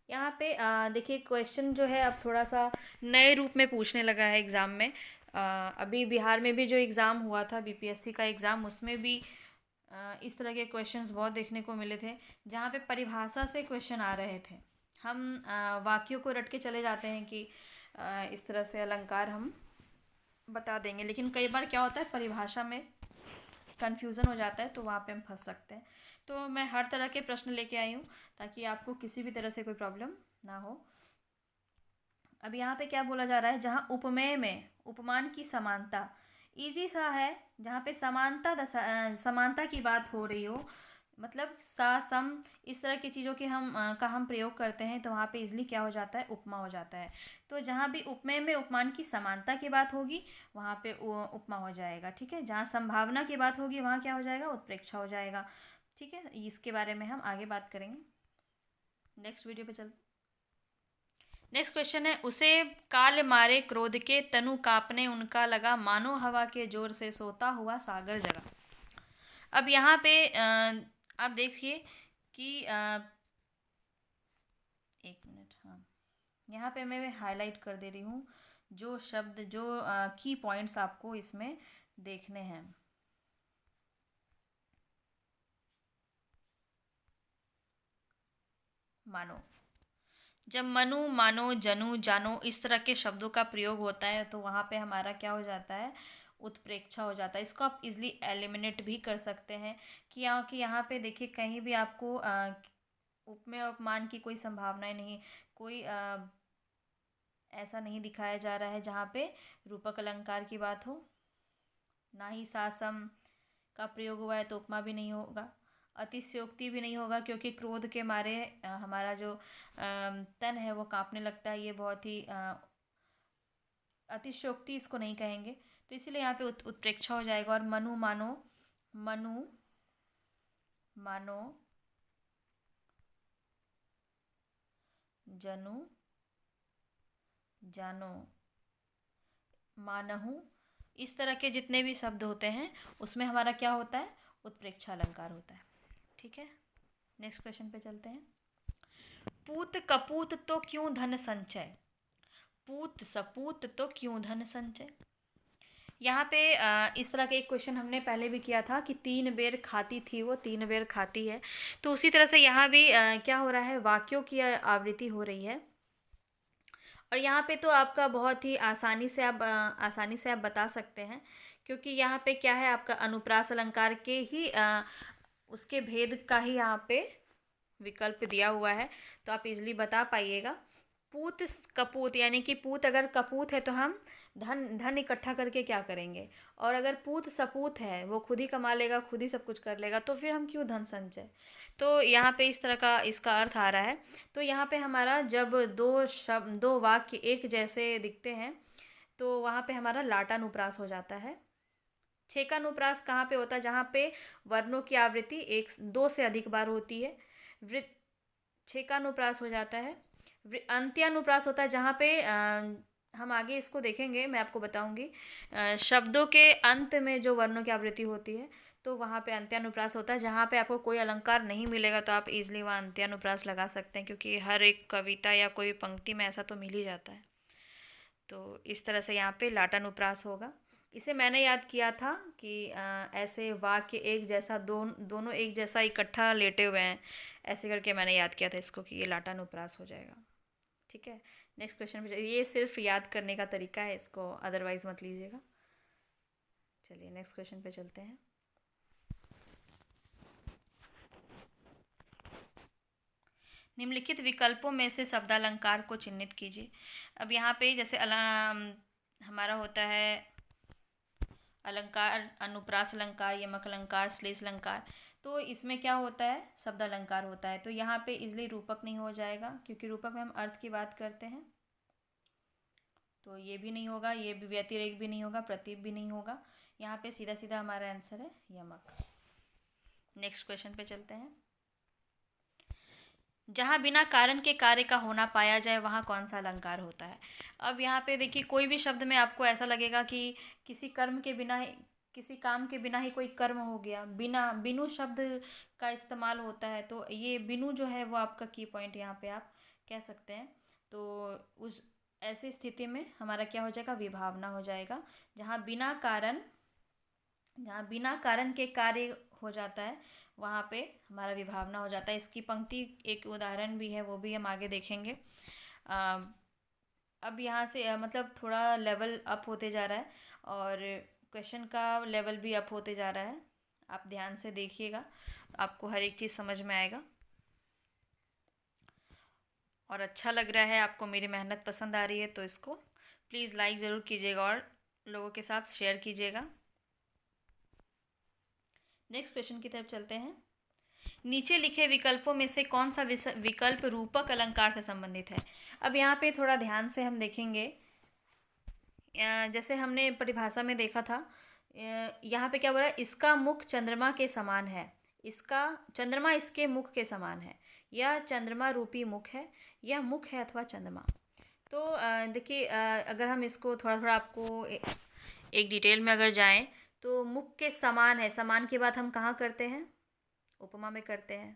यहाँ पे देखिए क्वेश्चन जो है अब थोड़ा सा नए रूप में पूछने लगा है एग्ज़ाम में। अभी बिहार में भी जो एग्ज़ाम हुआ था बीपीएससी का एग्ज़ाम, उसमें भी इस तरह के क्वेश्चंस बहुत देखने को मिले थे जहाँ पे परिभाषा से क्वेश्चन आ रहे थे। हम वाक्यों को रट के चले जाते हैं कि इस तरह से अलंकार हम बता देंगे, लेकिन कई बार क्या होता है परिभाषा में कन्फ्यूज़न हो जाता है तो वहाँ पे हम फंस सकते हैं। तो मैं हर तरह के प्रश्न लेके आई हूँ ताकि आपको किसी भी तरह से कोई प्रॉब्लम ना हो। अब यहाँ पे क्या बोला जा रहा है, जहाँ उपमेय में उपमान की समानता, इजी सा है, जहाँ पे समानता की बात हो रही हो, मतलब सा सम इस तरह की चीज़ों के हम प्रयोग करते हैं तो वहाँ पे इजली क्या हो जाता है, उपमा हो जाता है। तो जहाँ भी उपमेय में उपमान की समानता की बात होगी वहाँ पे उपमा हो जाएगा। ठीक है, जहाँ संभावना की बात होगी वहाँ क्या हो जाएगा, उत्प्रेक्षा हो जाएगा। ठीक है, इसके बारे में हम आगे बात करेंगे नेक्स्ट वीडियो पे। चल नेक्स्ट क्वेश्चन है, उसे काल मारे क्रोध के तनु कापने उनका लगा, मानो हवा के जोर से सोता हुआ सागर जगा। अब यहाँ पे आप देखिए कि एक मिनट, हाँ यहाँ पे मैं हाईलाइट कर दे रही हूँ जो शब्द जो की पॉइंट्स आपको इसमें देखने हैं। मानो, जब मनु मानो जनु जानो इस तरह के शब्दों का प्रयोग होता है तो वहाँ पे हमारा क्या हो जाता है, उत्प्रेक्षा हो जाता है। इसको आप इजली एलिमिनेट भी कर सकते हैं कि यहाँ पे देखिए कहीं भी आपको उपमेय उपमान की कोई संभावनाएं नहीं, कोई ऐसा नहीं दिखाया जा रहा है जहाँ पे रूपक अलंकार की बात हो, ना ही सासम का प्रयोग हुआ है तो उपमा भी नहीं होगा, अतिशयोक्ति भी नहीं होगा क्योंकि क्रोध के मारे हमारा जो तन है वो कांपने लगता है, ये बहुत ही अतिशयोक्ति इसको नहीं कहेंगे, तो इसीलिए यहाँ पे उत्प्रेक्षा हो जाएगा। और मनु मानो, मनु मानो जनु जानो मानहु, इस तरह के जितने भी शब्द होते हैं उसमें हमारा क्या होता है, उत्प्रेक्षा अलंकार होता है। ठीक है, नेक्स्ट क्वेश्चन पे चलते हैं। पूत कपूत तो क्यों धन संचय, पूत सपूत तो क्यों धन संचय। यहाँ पे इस तरह का एक क्वेश्चन हमने पहले भी किया था कि 3 बेर खाती थी वो 3 बेर खाती है, तो उसी तरह से यहाँ भी क्या हो रहा है, वाक्यों की आवृत्ति हो रही है। और यहाँ पे तो आपका बहुत ही आसानी से आप बता सकते हैं क्योंकि यहाँ पे क्या है, आपका अनुप्रास अलंकार के ही उसके भेद का ही यहाँ पे विकल्प दिया हुआ है, तो आप इजली बता पाइएगा। पूत कपूत, यानी कि पूत अगर कपूत है तो हम धन इकट्ठा करके क्या करेंगे, और अगर पूत सपूत है वो खुद ही कमा लेगा, खुद ही सब कुछ कर लेगा, तो फिर हम क्यों धन संचय। तो यहाँ पे इस तरह का इसका अर्थ आ रहा है। तो यहाँ पे हमारा जब दो वाक्य एक जैसे दिखते हैं तो वहाँ पे हमारा लाटानुप्रास हो जाता है। छेकानुप्रास कहाँ पे होता है, जहाँ पे वर्णों की आवृत्ति एक दो से अधिक बार होती है, छेकानुप्रास हो जाता है। अंत्यानुप्रास होता है जहाँ पे हम आगे इसको देखेंगे, मैं आपको बताऊंगी, शब्दों के अंत में जो वर्णों की आवृत्ति होती है तो वहाँ पे अंत्यानुप्रास होता है। जहाँ पे आपको कोई अलंकार नहीं मिलेगा तो आप इजीली वहाँ अंत्यानुप्रास लगा सकते हैं क्योंकि हर एक कविता या कोई पंक्ति में ऐसा तो मिल ही जाता है। तो इस तरह से यहाँ पे लाटानुप्रास होगा। इसे मैंने याद किया था कि ऐसे वाक्य एक जैसा दोनों एक जैसा इकट्ठा लेटे हुए हैं, ऐसे करके मैंने याद किया था इसको कि ये लाटानुप्रास हो जाएगा। ठीक है, नेक्स्ट क्वेश्चन पे, ये सिर्फ याद करने का तरीका है, इसको अदरवाइज मत लीजिएगा। चलिए नेक्स्ट क्वेश्चन पे चलते हैं। निम्नलिखित विकल्पों में से शब्दालंकार को चिह्नित कीजिए। अब यहाँ पे जैसे हमारा होता है अलंकार, अनुप्रास अलंकार, यमक अलंकार, श्लेष अलंकार। तो इसमें क्या होता है, शब्द अलंकार होता है। तो यहाँ पे इसलिए रूपक नहीं हो जाएगा, क्योंकि रूपक में हम अर्थ की बात करते हैं। तो ये भी नहीं होगा, ये भी व्यतिरेक भी नहीं होगा, प्रतीप भी नहीं होगा। यहाँ पे सीधा सीधा हमारा आंसर है यमक। नेक्स्ट क्वेश्चन पे चलते हैं। जहाँ बिना कारण के कार्य का होना पाया जाए वहाँ कौन सा अलंकार होता है। अब यहाँ पे देखिए, कोई भी शब्द में आपको ऐसा लगेगा कि किसी कर्म के बिना ही, किसी काम के बिना ही कोई कर्म हो गया, बिना, बिनु शब्द का इस्तेमाल होता है। तो ये बिनु जो है वो आपका की पॉइंट यहाँ पे आप कह सकते हैं। तो उस ऐसी स्थिति में हमारा क्या हो जाएगा, विभावना हो जाएगा। जहाँ बिना कारण के कार्य हो जाता है वहाँ पे हमारा विभावना हो जाता है। इसकी पंक्ति एक उदाहरण भी है, वो भी हम आगे देखेंगे। अब यहाँ से मतलब थोड़ा लेवल अप होते जा रहा है और क्वेश्चन का लेवल भी अप होते जा रहा है। आप ध्यान से देखिएगा, आपको हर एक चीज़ समझ में आएगा और अच्छा लग रहा है, आपको मेरी मेहनत पसंद आ रही है तो इसको प्लीज़ लाइक ज़रूर कीजिएगा और लोगों के साथ शेयर कीजिएगा। नेक्स्ट क्वेश्चन की तरफ चलते हैं। नीचे लिखे विकल्पों में से कौन सा विकल्प रूपक अलंकार से संबंधित है। अब यहाँ पे थोड़ा ध्यान से हम देखेंगे। जैसे हमने परिभाषा में देखा था, यहाँ पे क्या बोल रहा है, इसका मुख चंद्रमा के समान है, इसका चंद्रमा इसके मुख के समान है, यह चंद्रमा रूपी मुख है, यह मुख है अथवा चंद्रमा। तो देखिए, अगर हम इसको थोड़ा थोड़ा आपको एक डिटेल में अगर जाएं तो मुख के समान है, समान की बात हम कहाँ करते हैं, उपमा में करते हैं,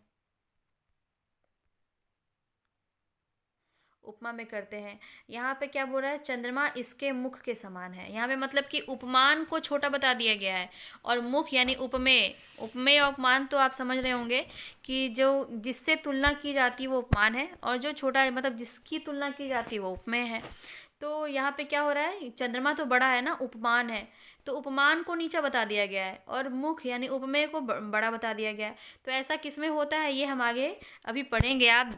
उपमा में करते हैं। यहाँ पे क्या बोल रहा है, चंद्रमा इसके मुख के समान है। यहाँ पे मतलब कि उपमान को छोटा बता दिया गया है और मुख यानी उपमेय, उपमेय और उपमान तो आप समझ रहे होंगे कि जो जिससे तुलना की जाती है वो उपमान है और जो छोटा है मतलब जिसकी तुलना की जाती है वो उपमेय है। तो यहाँ पे क्या हो रहा है, चंद्रमा तो बड़ा है ना, उपमान है, तो उपमान को नीचा बता दिया गया है और मुख यानी उपमेय को बड़ा बता दिया गया है। तो ऐसा किस में होता है ये हम आगे अभी पढ़ेंगे। आप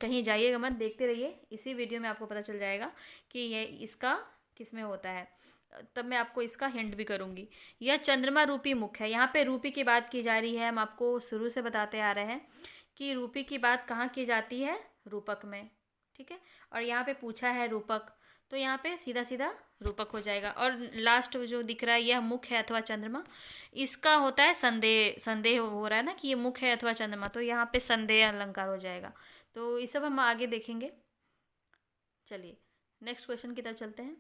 कहीं जाइएगा मत, देखते रहिए, इसी वीडियो में आपको पता चल जाएगा कि ये इसका किस में होता है। तब मैं आपको इसका हिंट भी करूँगी। यह चंद्रमा रूपी मुख है। यहाँ पे रूपी की बात की जा रही है, हम आपको शुरू से बताते आ रहे हैं कि रूपी की बात कहाँ की जाती है, रूपक में, ठीक है। और यहाँ पे पूछा है रूपक, तो यहाँ पे सीधा सीधा रूपक हो जाएगा। और लास्ट जो दिख रहा है यह मुख है अथवा चंद्रमा, इसका होता है संदेह, संदेह हो रहा है ना कि ये मुख है अथवा चंद्रमा, तो यहाँ पे संदेह अलंकार हो जाएगा। तो ये सब हम आगे देखेंगे। चलिए नेक्स्ट क्वेश्चन की तरफ चलते हैं।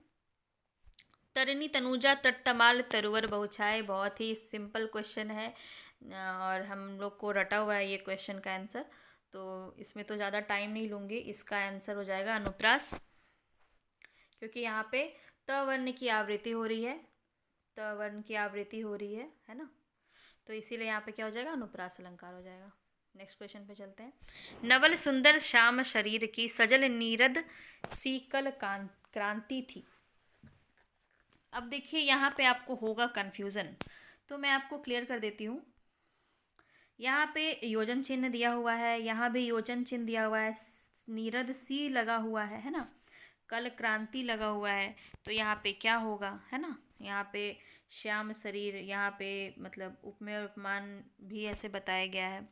तरनी तनुजा तटतमाल तरुवर बहुछाए, बहुत ही सिंपल क्वेश्चन है और हम लोग को रटा हुआ है ये क्वेश्चन का आंसर। तो इसमें तो ज़्यादा टाइम नहीं लूँगी, इसका आंसर हो जाएगा अनुप्रास, क्योंकि यहाँ पे त वर्ण की आवृत्ति हो रही है, त वर्ण की आवृत्ति हो रही है ना, तो इसीलिए यहाँ पे क्या हो जाएगा, अनुप्रास अलंकार हो जाएगा। नेक्स्ट क्वेश्चन पे चलते हैं। नवल सुंदर श्याम शरीर की सजल नीरद सी कल क्रांति थी। अब देखिए यहाँ पे आपको होगा कन्फ्यूज़न, तो मैं आपको क्लियर कर देती हूँ। यहाँ पे योजन चिन्ह दिया हुआ है, यहाँ भी योजन चिन्ह दिया हुआ है, नीरद सी लगा हुआ है ना, कल क्रांति लगा हुआ है, तो यहाँ पे क्या होगा, है ना, यहाँ पे श्याम शरीर, यहाँ पे मतलब उपमेय और उपमान भी ऐसे बताया गया है।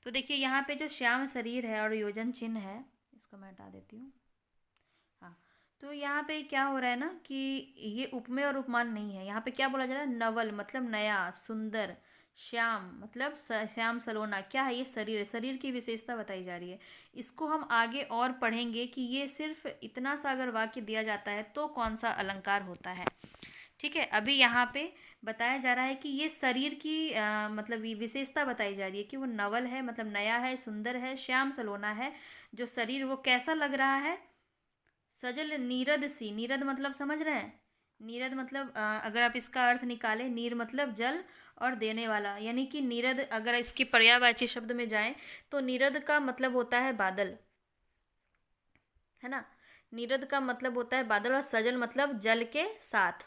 तो देखिए यहाँ पे जो श्याम शरीर है और योजन चिन्ह है, इसको मैं हटा देती हूँ। हाँ, तो यहाँ पे क्या हो रहा है ना कि ये उपमेय और उपमान नहीं है, यहाँ पे क्या बोला जा रहा है, नवल मतलब नया, सुंदर, श्याम मतलब श्याम सलोना, क्या है ये, शरीर है, शरीर की विशेषता बताई जा रही है। इसको हम आगे और पढ़ेंगे कि ये सिर्फ इतना सा अगर वाक्य दिया जाता है तो कौन सा अलंकार होता है, ठीक है। अभी यहाँ पे बताया जा रहा है कि ये शरीर की मतलब ये विशेषता बताई जा रही है कि वो नवल है मतलब नया है, सुंदर है, श्याम सलोना है, जो शरीर वो कैसा लग रहा है, सजल नीरद सी, नीरद मतलब समझ रहे हैं, नीरद मतलब अगर आप इसका अर्थ निकालें, नीर मतलब जल और देने वाला, यानी कि नीरद अगर इसकी पर्यायवाची शब्द में जाएं तो नीरद का मतलब होता है बादल, है ना, नीरद का मतलब होता है बादल और सजल मतलब जल के साथ,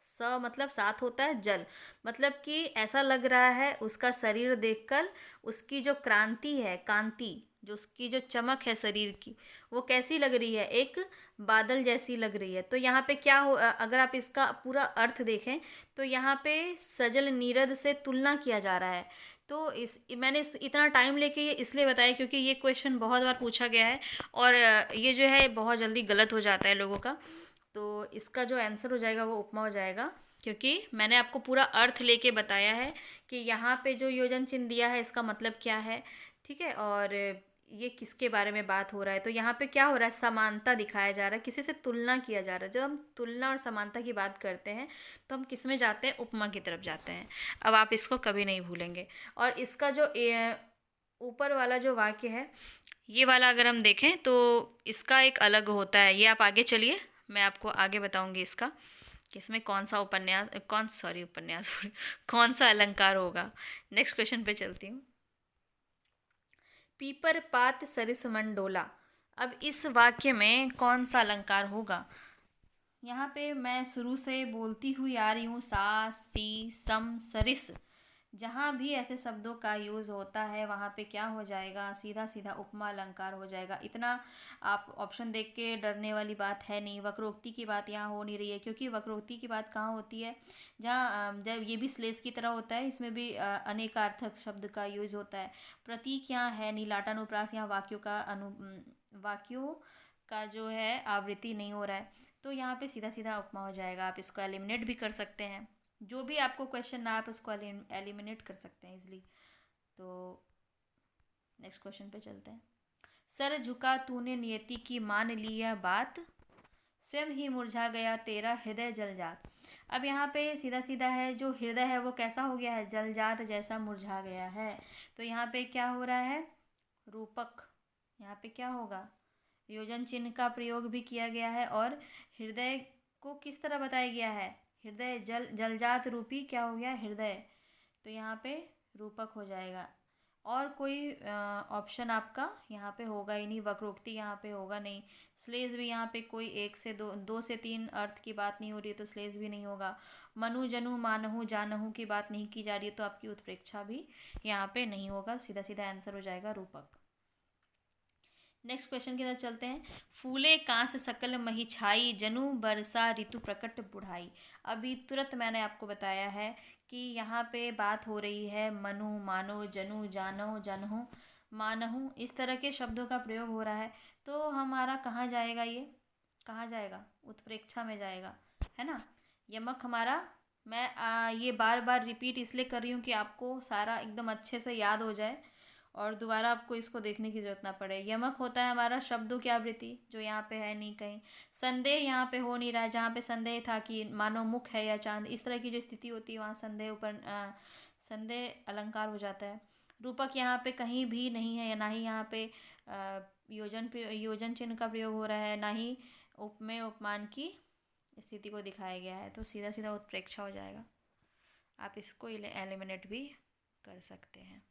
स मतलब साथ होता है जल, मतलब कि ऐसा लग रहा है उसका शरीर देखकर, उसकी जो क्रांति है, कांति, जो उसकी जो चमक है शरीर की, वो कैसी लग रही है, एक बादल जैसी लग रही है। तो यहाँ पे क्या हो, अगर आप इसका पूरा अर्थ देखें तो यहाँ पे सजल नीरद से तुलना किया जा रहा है। तो मैंने इतना टाइम लेके ये इसलिए बताया क्योंकि ये क्वेश्चन बहुत बार पूछा गया है और ये जो है बहुत जल्दी गलत हो जाता है लोगों का। तो इसका जो आंसर हो जाएगा वो उपमा हो जाएगा, क्योंकि मैंने आपको पूरा अर्थ लेके बताया है कि यहाँ पे जो योजन चिन्ह दिया है इसका मतलब क्या है, ठीक है, और ये किसके बारे में बात हो रहा है। तो यहाँ पे क्या हो रहा है, समानता दिखाया जा रहा है, किसी से तुलना किया जा रहा है। जब हम तुलना और समानता की बात करते हैं तो हम किस में जाते हैं, उपमा की तरफ जाते हैं। अब आप इसको कभी नहीं भूलेंगे। और इसका जो ऊपर वाला जो वाक्य है, ये वाला अगर हम देखें तो इसका एक अलग होता है। ये आप आगे चलिए, मैं आपको आगे बताऊंगी इसका कि इसमें कौन सा उपन्यास कौन सा अलंकार होगा। नेक्स्ट क्वेश्चन पे चलती हूँ। पीपर पात सरिस मन डोला। अब इस वाक्य में कौन सा अलंकार होगा। यहाँ पे मैं शुरू से बोलती हुई आ रही हूँ, सा सी सम सरिस। जहाँ भी ऐसे शब्दों का यूज़ होता है वहाँ पे क्या हो जाएगा, सीधा सीधा उपमा अलंकार हो जाएगा। इतना आप ऑप्शन देख के डरने वाली बात है नहीं। वक्रोक्ति की बात यहाँ हो नहीं रही है, क्योंकि वक्रोक्ति की बात कहाँ होती है, जहाँ जब ये भी श्लेष की तरह होता है, इसमें भी अनेकार्थक शब्द का यूज होता है। प्रतीक यहाँ है नहीं, लाटानुप्रास यहाँ वाक्यों का जो है आवृत्ति नहीं हो रहा है। तो यहाँ पे सीधा सीधा उपमा हो जाएगा। आप इसको एलिमिनेट भी कर सकते हैं, जो भी आपको क्वेश्चन ना आप उसको एलिमिनेट कर सकते हैं इजली। तो नेक्स्ट क्वेश्चन पे चलते हैं। सर झुका तूने नियति की, मान ली यह बात, स्वयं ही मुरझा गया तेरा हृदय जलजात। अब यहाँ पे सीधा सीधा है, जो हृदय है वो कैसा हो गया है, जलजात जैसा मुरझा गया है। तो यहाँ पे क्या हो रहा है, रूपक, यहाँ पे क्या होगा, योजन चिन्ह का प्रयोग भी किया गया है। और हृदय को किस तरह बताया गया है, हृदय जलजात रूपी क्या हो गया, हृदय। तो यहाँ पे रूपक हो जाएगा। और कोई ऑप्शन आपका यहाँ पे होगा ही नहीं, वक्रोक्ति यहाँ पे होगा नहीं। श्लेष भी यहाँ पे कोई एक से दो से तीन अर्थ की बात नहीं हो रही है, तो श्लेष भी नहीं होगा। मनु जनु मानहु जानहु की बात नहीं की जा रही है, तो आपकी उत्प्रेक्षा भी यहाँ पे नहीं होगा। सीधा सीधा आंसर हो जाएगा रूपक। नेक्स्ट क्वेश्चन की तरफ चलते हैं। फूले कांस सकल मही छाई, जनु बरसा ऋतु प्रकट बुढ़ाई। अभी तुरंत मैंने आपको बताया है कि यहाँ पे बात हो रही है मनु, मानो, जनु, जानो, जनहु, मानहु, इस तरह के शब्दों का प्रयोग हो रहा है। तो हमारा कहाँ जाएगा, ये कहाँ जाएगा, उत्प्रेक्षा में जाएगा, है ना। यमक हमारा, मैं ये बार बार रिपीट इसलिए कर रही हूँ कि आपको सारा एकदम अच्छे से याद हो जाए और दोबारा आपको इसको देखने की जरूरत ना पड़े। यमक होता है हमारा शब्दों की आवृत्ति, जो यहाँ पे है नहीं कहीं। संदेह यहाँ पे हो नहीं रहा है, जहाँ पे संदेह था कि मानो मुख है या चांद, इस तरह की जो स्थिति होती है वहाँ संदेह ऊपर संदेह अलंकार हो जाता है। रूपक यहाँ पे कहीं भी नहीं है, ना ही यहाँ पे योजन चिन्ह का प्रयोग हो रहा है, ना ही उपमेय उपमान की स्थिति को दिखाया गया है। तो सीधा सीधा उत्प्रेक्षा हो जाएगा। आप इसको एलिमिनेट भी कर सकते हैं।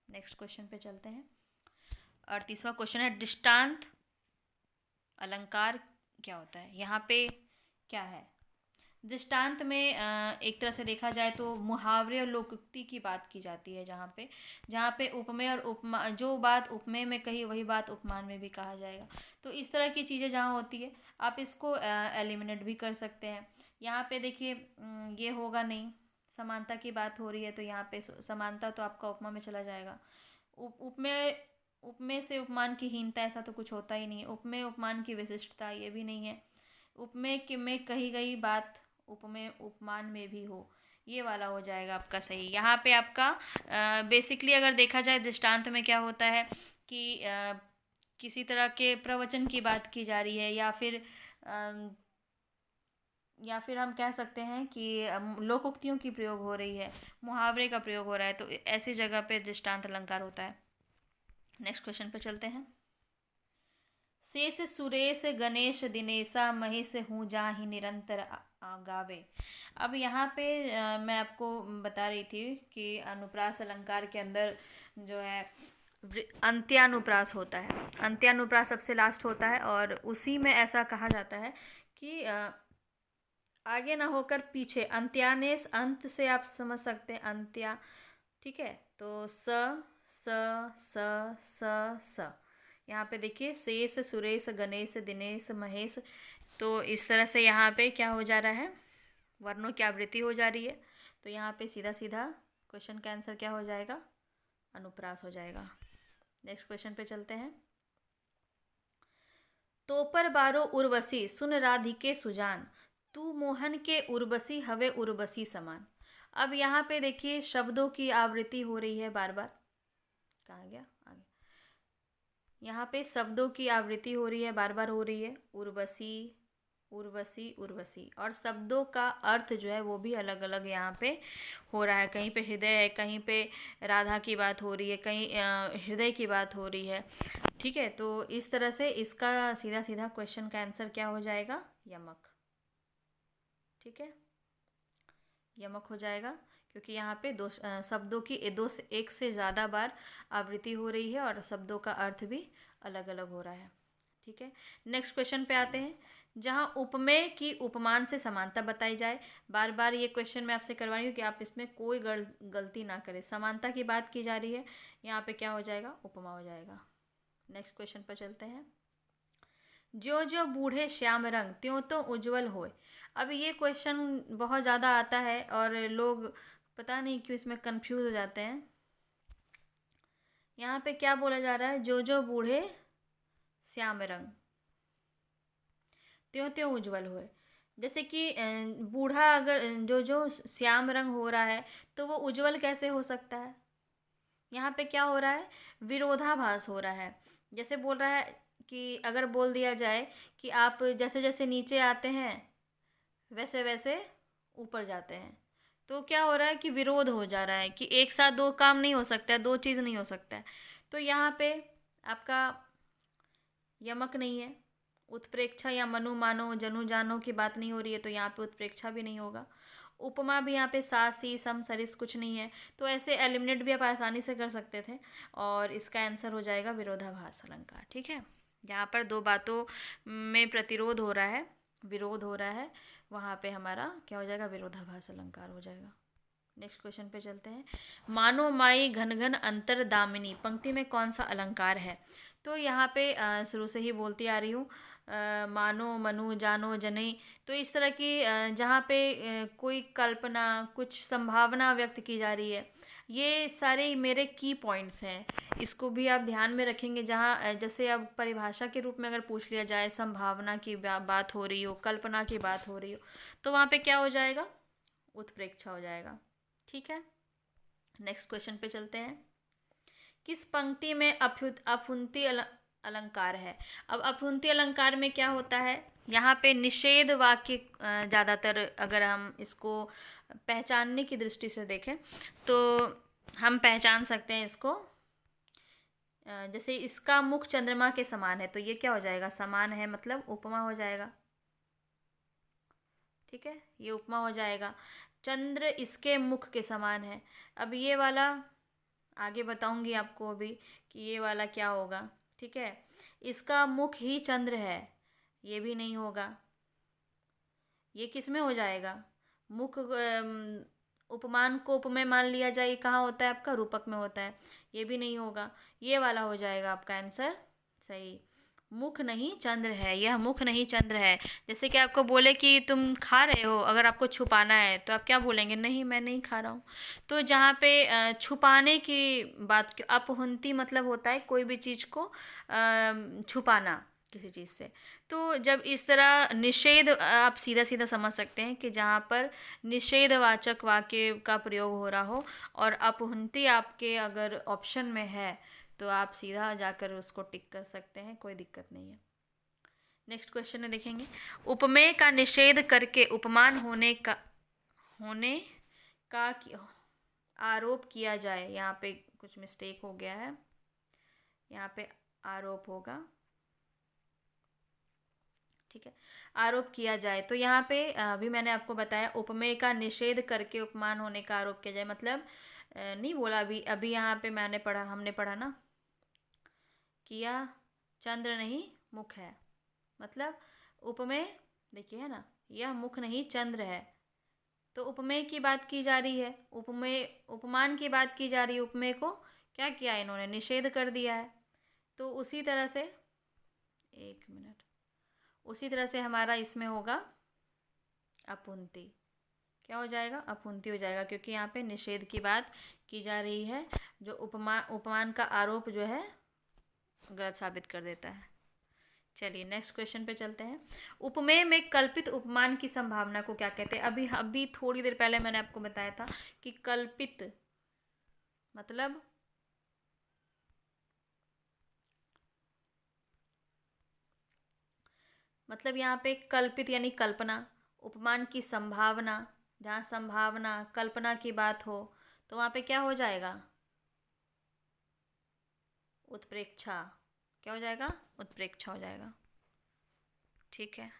नेक्स्ट क्वेश्चन पे चलते हैं। 38वां क्वेश्चन है, दृष्टांत अलंकार क्या होता है। यहाँ पे क्या है, दृष्टांत में एक तरह से देखा जाए तो मुहावरे और लोकोक्ति की बात की जाती है, जहाँ पे उपमेय और उपमा, जो बात उपमेय में कही वही बात उपमान में भी कहा जाएगा। तो इस तरह की चीज़ें जहाँ होती है आप इसको एलिमिनेट भी कर सकते हैं। यहाँ पे देखिए ये होगा नहीं, समानता की बात हो रही है, तो यहाँ पे समानता तो आपका उपमा में चला जाएगा। उपमेय से उपमान की हीनता, ऐसा तो कुछ होता ही नहीं। उपमेय उपमान की विशिष्टता, ये भी नहीं है। उपमेय में कही गई बात उपमेय उपमान में भी हो, ये वाला हो जाएगा आपका सही। यहाँ पे आपका बेसिकली अगर देखा जाए दृष्टांत में क्या होता है कि किसी तरह के प्रवचन की बात की जा रही है, या फिर हम कह सकते हैं कि लोकोक्तियों की प्रयोग हो रही है, मुहावरे का प्रयोग हो रहा है, तो ऐसी जगह पे दृष्टांत अलंकार होता है। नेक्स्ट क्वेश्चन पे चलते हैं। शेष सुरेश गणेश दिनेशा महेश हूँ जाहि निरंतर गावे। अब यहाँ पे मैं आपको बता रही थी कि अनुप्रास अलंकार के अंदर जो है अंत्यानुप्रास होता है। अंत्यानुप्रास सबसे लास्ट होता है और उसी में ऐसा कहा जाता है कि आगे ना होकर पीछे, अंत्यानेश, अंत से आप समझ सकते हैं अंत्या, ठीक है। तो स स स स स, यहाँ पे देखिए शेष, सुरेश, गणेश, दिनेश, महेश। तो इस तरह से यहाँ पे क्या हो जा रहा है, वर्णों की आवृत्ति हो जा रही है। तो यहाँ पे सीधा सीधा क्वेश्चन का आंसर क्या हो जाएगा, अनुप्रास हो जाएगा। नेक्स्ट क्वेश्चन पे चलते हैं। तो पर बारो उर्वशी सुन राधिके सुजान, तू मोहन के उर्वशी हवे उर्वशी समान। अब यहाँ पे देखिए शब्दों की आवृत्ति हो रही है बार बार। कहाँ गया आगे, यहाँ पे शब्दों की आवृत्ति हो रही है, बार बार हो रही है, उर्वशी उर्वशी उर्वशी। और शब्दों का अर्थ जो है वो भी अलग अलग यहाँ पे हो रहा है। कहीं पे हृदय है, कहीं पे राधा की बात हो रही है, कहीं हृदय की बात हो रही है। ठीक है, तो इस तरह से इसका सीधा सीधा क्वेश्चन का आंसर क्या हो जाएगा, यमक। ठीक है, यमक हो जाएगा, क्योंकि यहाँ पे दो शब्दों की दो से एक से ज़्यादा बार आवृत्ति हो रही है और शब्दों का अर्थ भी अलग अलग हो रहा है। ठीक है, नेक्स्ट क्वेश्चन पे आते हैं। जहाँ उपमेय की उपमान से समानता बताई जाए। बार बार ये क्वेश्चन मैं आपसे करवा रही हूँ कि आप इसमें कोई गलती ना करें। समानता की बात की जा रही है, यहाँ पे क्या हो जाएगा, उपमा हो जाएगा। नेक्स्ट क्वेश्चन पर चलते हैं। जो जो बूढ़े श्याम रंग त्यों तो उज्जवल होए। अब ये क्वेश्चन बहुत ज़्यादा आता है और लोग पता नहीं क्यों इसमें कंफ्यूज हो जाते हैं। यहाँ पे क्या बोला जा रहा है, जो जो बूढ़े श्याम रंग त्यों त्यों उज्जवल होए। जैसे कि बूढ़ा अगर जो जो श्याम रंग हो रहा है तो वो उज्जवल कैसे हो सकता है। यहाँ पे क्या हो रहा है, विरोधाभास हो रहा है। जैसे बोल रहा है कि अगर बोल दिया जाए कि आप जैसे जैसे नीचे आते हैं वैसे वैसे ऊपर जाते हैं, तो क्या हो रहा है कि विरोध हो जा रहा है कि एक साथ दो काम नहीं हो सकता है, दो चीज़ नहीं हो सकता है। तो यहाँ पे आपका यमक नहीं है। उत्प्रेक्षा या मनु मानो जनु जानो की बात नहीं हो रही है, तो यहाँ पे उत्प्रेक्षा भी नहीं होगा। उपमा भी यहाँ पे सा सी सम सरिस कुछ नहीं है, तो ऐसे एलिमिनेट भी आप आसानी से कर सकते थे। और इसका आंसर हो जाएगा विरोधाभास अलंकार। ठीक है, यहाँ पर दो बातों में प्रतिरोध हो रहा है, विरोध हो रहा है, वहाँ पे हमारा क्या हो जाएगा, विरोधाभास अलंकार हो जाएगा। नेक्स्ट क्वेश्चन पे चलते हैं। मानो माई घन घन अंतर दामिनी पंक्ति में कौन सा अलंकार है। तो यहाँ पे शुरू से ही बोलती आ रही हूँ, मानो मनु जानो जने। तो इस तरह की जहाँ पे कोई कल्पना, कुछ संभावना व्यक्त की जा रही है, ये सारे मेरे की पॉइंट्स हैं। इसको भी आप ध्यान में रखेंगे। जहाँ जैसे अब परिभाषा के रूप में अगर पूछ लिया जाए, संभावना की बात हो रही हो, कल्पना की बात हो रही हो, तो वहाँ पे क्या हो जाएगा, उत्प्रेक्षा हो जाएगा। ठीक है, नेक्स्ट क्वेश्चन पे चलते हैं। किस पंक्ति में अपुंती अलंकार है। अब अपुंती अलंकार में क्या होता है, यहाँ पे निषेध वाक्य ज़्यादातर अगर हम इसको पहचानने की दृष्टि से देखें तो हम पहचान सकते हैं इसको। जैसे इसका मुख चंद्रमा के समान है, तो ये क्या हो जाएगा, समान है मतलब उपमा हो जाएगा। ठीक है, ये उपमा हो जाएगा। चंद्र इसके मुख के समान है। अब ये वाला आगे बताऊंगी आपको अभी कि ये वाला क्या होगा। ठीक है, इसका मुख ही चंद्र है, ये भी नहीं होगा। ये किस में हो जाएगा, मुख उपमान को उपमेय मान लिया जाए, कहाँ होता है आपका, रूपक में होता है, ये भी नहीं होगा। ये वाला हो जाएगा आपका आंसर सही। मुख नहीं चंद्र है, यह मुख नहीं चंद्र है। जैसे कि आपको बोले कि तुम खा रहे हो, अगर आपको छुपाना है तो आप क्या बोलेंगे, नहीं मैं नहीं खा रहा हूँ। तो जहाँ पे छुपाने की बात, अपहुंती मतलब होता है कोई भी चीज़ को छुपाना किसी चीज़ से। तो जब इस तरह निषेध, आप सीधा सीधा समझ सकते हैं कि जहाँ पर निषेधवाचक वाक्य का प्रयोग हो रहा हो और अपहुंती आपके अगर ऑप्शन में है तो आप सीधा जाकर उसको टिक कर सकते हैं, कोई दिक्कत नहीं है। नेक्स्ट क्वेश्चन में देखेंगे। उपमेय का निषेध करके उपमान होने का आरोप किया जाए। यहाँ पे कुछ मिस्टेक हो गया है, यहाँ पे आरोप होगा। ठीक है, आरोप किया जाए, तो यहाँ पे अभी मैंने आपको बताया उपमेय का निषेध करके उपमान होने का आरोप किया जाए, मतलब नहीं बोला अभी अभी यहाँ पे हमने पढ़ा ना, किया चंद्र नहीं मुख है, मतलब उपमेय देखिए है ना, यह मुख नहीं चंद्र है। तो उपमेय की बात की जा रही है, उपमान की बात की जा रही है, उपमेय को क्या किया इन्होंने, निषेध कर दिया है। तो उसी तरह से, एक मिनट, उसी तरह से हमारा इसमें होगा अपुंती। क्या हो जाएगा? अपुंती हो जाएगा, क्योंकि यहाँ पे निषेध की बात की जा रही है, जो उपमान का आरोप जो है गलत साबित कर देता है। चलिए नेक्स्ट क्वेश्चन पे चलते हैं। उपमेय में कल्पित उपमान की संभावना को क्या कहते हैं? अभी थोड़ी देर पहले मैंने आपको बताया था कि कल्पित मतलब यहाँ पे कल्पित यानी कल्पना, उपमान की संभावना, जहाँ संभावना कल्पना की बात हो तो वहाँ पे क्या हो जाएगा? उत्प्रेक्षा। क्या हो जाएगा? उत्प्रेक्षा हो जाएगा। ठीक है,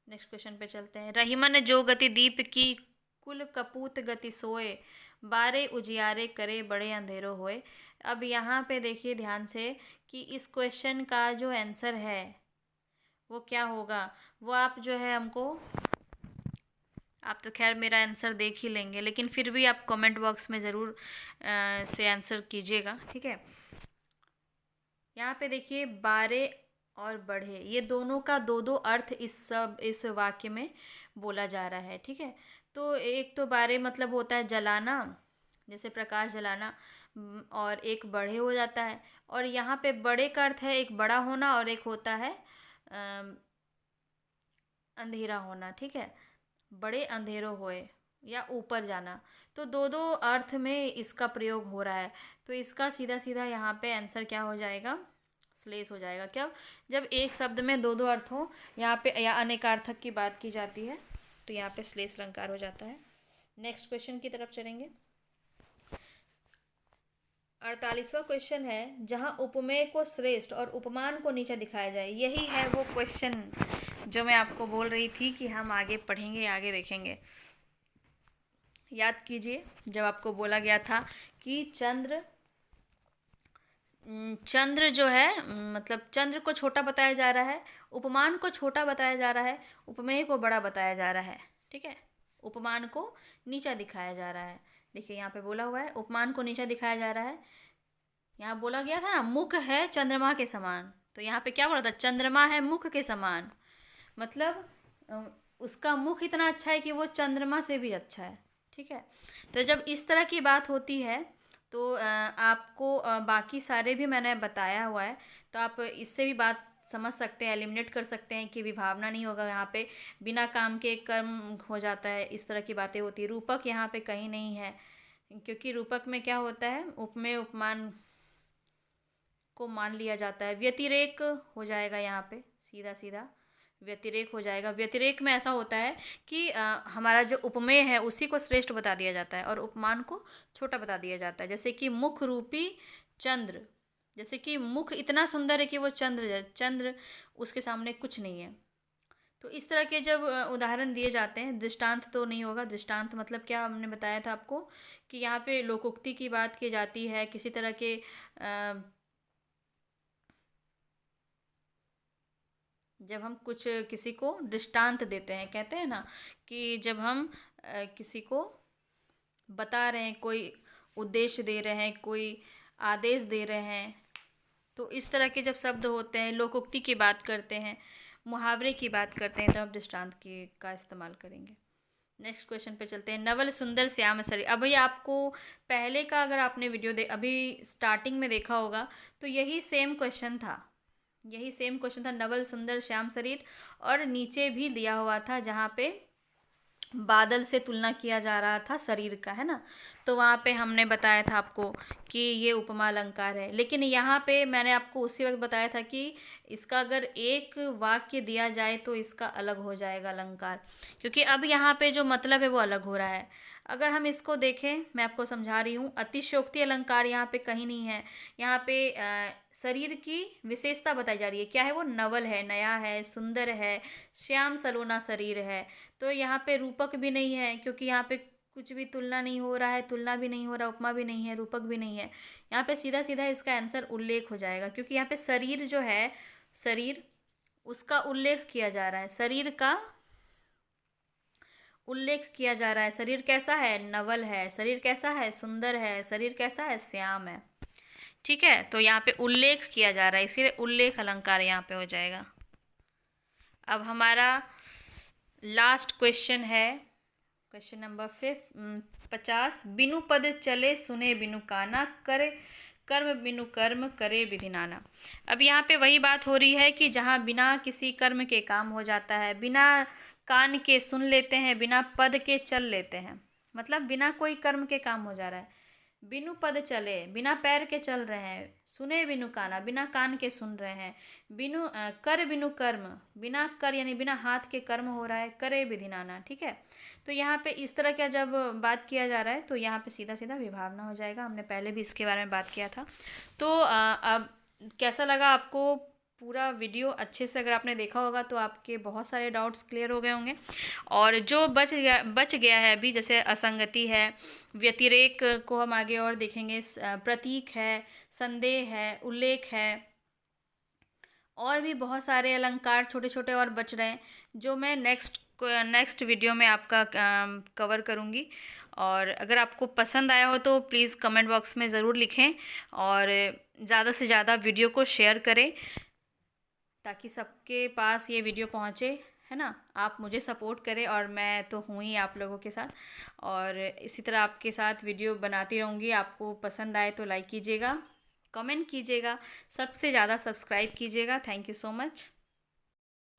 नेक्स्ट क्वेश्चन पे चलते हैं। रहीमन जो गति दीप की, कुल कपूत गति सोए, बारे उजियारे करे बड़े अंधेरों होए। अब यहाँ पे देखिए ध्यान से कि इस क्वेश्चन का जो आंसर है वो क्या होगा, वो आप जो है हमको, आप तो खैर मेरा आंसर देख ही लेंगे, लेकिन फिर भी आप कमेंट बॉक्स में ज़रूर से आंसर कीजिएगा। ठीक है, यहाँ पे देखिए बारे और बढ़े, ये दोनों का दो दो अर्थ इस वाक्य में बोला जा रहा है। ठीक है, तो एक तो बारे मतलब होता है जलाना, जैसे प्रकाश जलाना, और एक बढ़े हो जाता है। और यहाँ पे बड़े का अर्थ है एक बड़ा होना, और एक होता है अंधेरा होना। ठीक है, बड़े अंधेरों होए या ऊपर जाना, तो दो दो अर्थ में इसका प्रयोग हो रहा है। तो इसका सीधा सीधा यहाँ पे आंसर क्या हो जाएगा? श्लेष हो जाएगा। क्या? जब एक शब्द में दो दो अर्थ हो यहाँ पे या अनेकार्थक की बात की जाती है तो यहाँ पे श्लेष अलंकार हो जाता है। नेक्स्ट क्वेश्चन की तरफ चलेंगे। 48वां क्वेश्चन है, जहाँ उपमेय को श्रेष्ठ और उपमान को नीचा दिखाया जाए। यही है वो क्वेश्चन जो मैं आपको बोल रही थी कि हम आगे पढ़ेंगे, आगे देखेंगे। याद कीजिए जब आपको बोला गया था कि चंद्र जो है, मतलब चंद्र को छोटा बताया जा रहा है, उपमान को छोटा बताया जा रहा है, उपमेय को बड़ा बताया जा रहा है। ठीक है, उपमान को नीचा दिखाया जा रहा है। देखिए यहाँ पे बोला हुआ है उपमान को नीचा दिखाया जा रहा है। यहाँ बोला गया था ना मुख है चंद्रमा के समान, तो यहाँ पे क्या बोला था? चंद्रमा है मुख के समान, मतलब उसका मुख इतना अच्छा है कि वो चंद्रमा से भी अच्छा है। ठीक है, तो जब इस तरह की बात होती है तो आपको बाकी सारे भी मैंने बताया हुआ है, तो आप इससे भी बात समझ सकते हैं, एलिमिनेट कर सकते हैं कि विभावना नहीं होगा यहाँ पे, बिना काम के कर्म हो जाता है, इस तरह की बातें होती है। रूपक यहाँ पे कहीं नहीं है, क्योंकि रूपक में क्या होता है? उपमेय उपमान को मान लिया जाता है। व्यतिरेक हो जाएगा यहाँ पे, सीधा सीधा व्यतिरेक हो जाएगा। व्यतिरेक में ऐसा होता है कि हमारा जो उपमेय है उसी को श्रेष्ठ बता दिया जाता है और उपमान को छोटा बता दिया जाता है। जैसे कि मुख रूपी चंद्र, जैसे कि मुख इतना सुंदर है कि वो चंद्र उसके सामने कुछ नहीं है। तो इस तरह के जब उदाहरण दिए जाते हैं, दृष्टांत तो नहीं होगा। दृष्टांत मतलब क्या हमने बताया था आपको कि यहाँ पे लोकोक्ति की बात की जाती है, किसी तरह के जब हम कुछ किसी को दृष्टांत देते हैं, कहते हैं ना कि जब हम किसी को बता रहे हैं, कोई उद्देश्य दे रहे हैं, कोई आदेश दे रहे हैं, तो इस तरह के जब शब्द होते हैं, लोकोक्ति की बात करते हैं, मुहावरे की बात करते हैं, तो हम दृष्टांत की का इस्तेमाल करेंगे। नेक्स्ट क्वेश्चन पे चलते हैं। नवल सुंदर श्याम शरीर। अभी आपको पहले का अगर आपने वीडियो अभी स्टार्टिंग में देखा होगा तो यही सेम क्वेश्चन था, नवल सुंदर श्याम शरीर, और नीचे भी दिया हुआ था जहाँ पे बादल से तुलना किया जा रहा था शरीर का, है ना। तो वहाँ पे हमने बताया था आपको कि ये उपमा अलंकार है, लेकिन यहाँ पे मैंने आपको उसी वक्त बताया था कि इसका अगर एक वाक्य दिया जाए तो इसका अलग हो जाएगा अलंकार, क्योंकि अब यहाँ पे जो मतलब है वो अलग हो रहा है। अगर हम इसको देखें, मैं आपको समझा रही हूँ, अतिशयोक्ति अलंकार यहाँ पे कहीं नहीं है। यहाँ पे शरीर की विशेषता बताई जा रही है। क्या है वो? नवल है, नया है, सुंदर है, श्याम सलोना शरीर है। तो यहाँ पे रूपक भी नहीं है, क्योंकि यहाँ पे कुछ भी तुलना नहीं हो रहा है, तुलना भी नहीं हो रहा, उपमा भी नहीं है, रूपक भी नहीं है। यहाँ पे सीधा सीधा इसका आंसर उल्लेख हो जाएगा, क्योंकि यहाँ पे शरीर जो है, शरीर उसका उल्लेख किया जा रहा है, शरीर का उल्लेख किया जा रहा है। शरीर कैसा है? नवल है। शरीर कैसा है? सुंदर है। शरीर कैसा है? श्याम है। ठीक है, तो यहाँ पे उल्लेख किया जा रहा है, इसीलिए उल्लेख अलंकार यहाँ पे हो जाएगा। अब हमारा लास्ट क्वेश्चन है, क्वेश्चन नंबर 50। बिनु पद चले सुने बिनु काना, करे कर्म बिनु कर्म करे विधि नाना। अब यहाँ पे वही बात हो रही है कि जहाँ बिना किसी कर्म के काम हो जाता है, बिना कान के सुन लेते हैं, बिना पद के चल लेते हैं, मतलब बिना कोई कर्म के काम हो जा रहा है। बिनु पद चले, बिना पैर के चल रहे हैं, सुने बिनु काना, बिना कान के सुन रहे हैं, कर बिनु कर्म, बिना कर यानी बिना हाथ के कर्म हो रहा है, करे विधि नाना। ठीक है, तो यहाँ पे इस तरह का जब बात किया जा रहा है तो यहाँ पे सीधा सीधा विभावना हो जाएगा। हमने पहले भी इसके बारे में बात किया था। तो अब कैसा लगा आपको पूरा वीडियो? अच्छे से अगर आपने देखा होगा तो आपके बहुत सारे डाउट्स क्लियर हो गए होंगे, और जो बच गया है अभी, जैसे असंगति है, व्यतिरेक को हम आगे और देखेंगे, प्रतीक है, संदेह है, उल्लेख है, और भी बहुत सारे अलंकार छोटे छोटे और बच रहे हैं जो मैं नेक्स्ट वीडियो में आपका कवर करूँगी। और अगर आपको पसंद आया हो तो प्लीज़ कमेंट बॉक्स में ज़रूर लिखें, और ज़्यादा से ज़्यादा वीडियो को शेयर करें ताकि सबके पास ये वीडियो पहुँचे, है ना। आप मुझे सपोर्ट करें और मैं तो हूँ ही आप लोगों के साथ, और इसी तरह आपके साथ वीडियो बनाती रहूँगी। आपको पसंद आए तो लाइक कीजिएगा, कमेंट कीजिएगा, सबसे ज़्यादा सब्सक्राइब कीजिएगा। Thank you so much.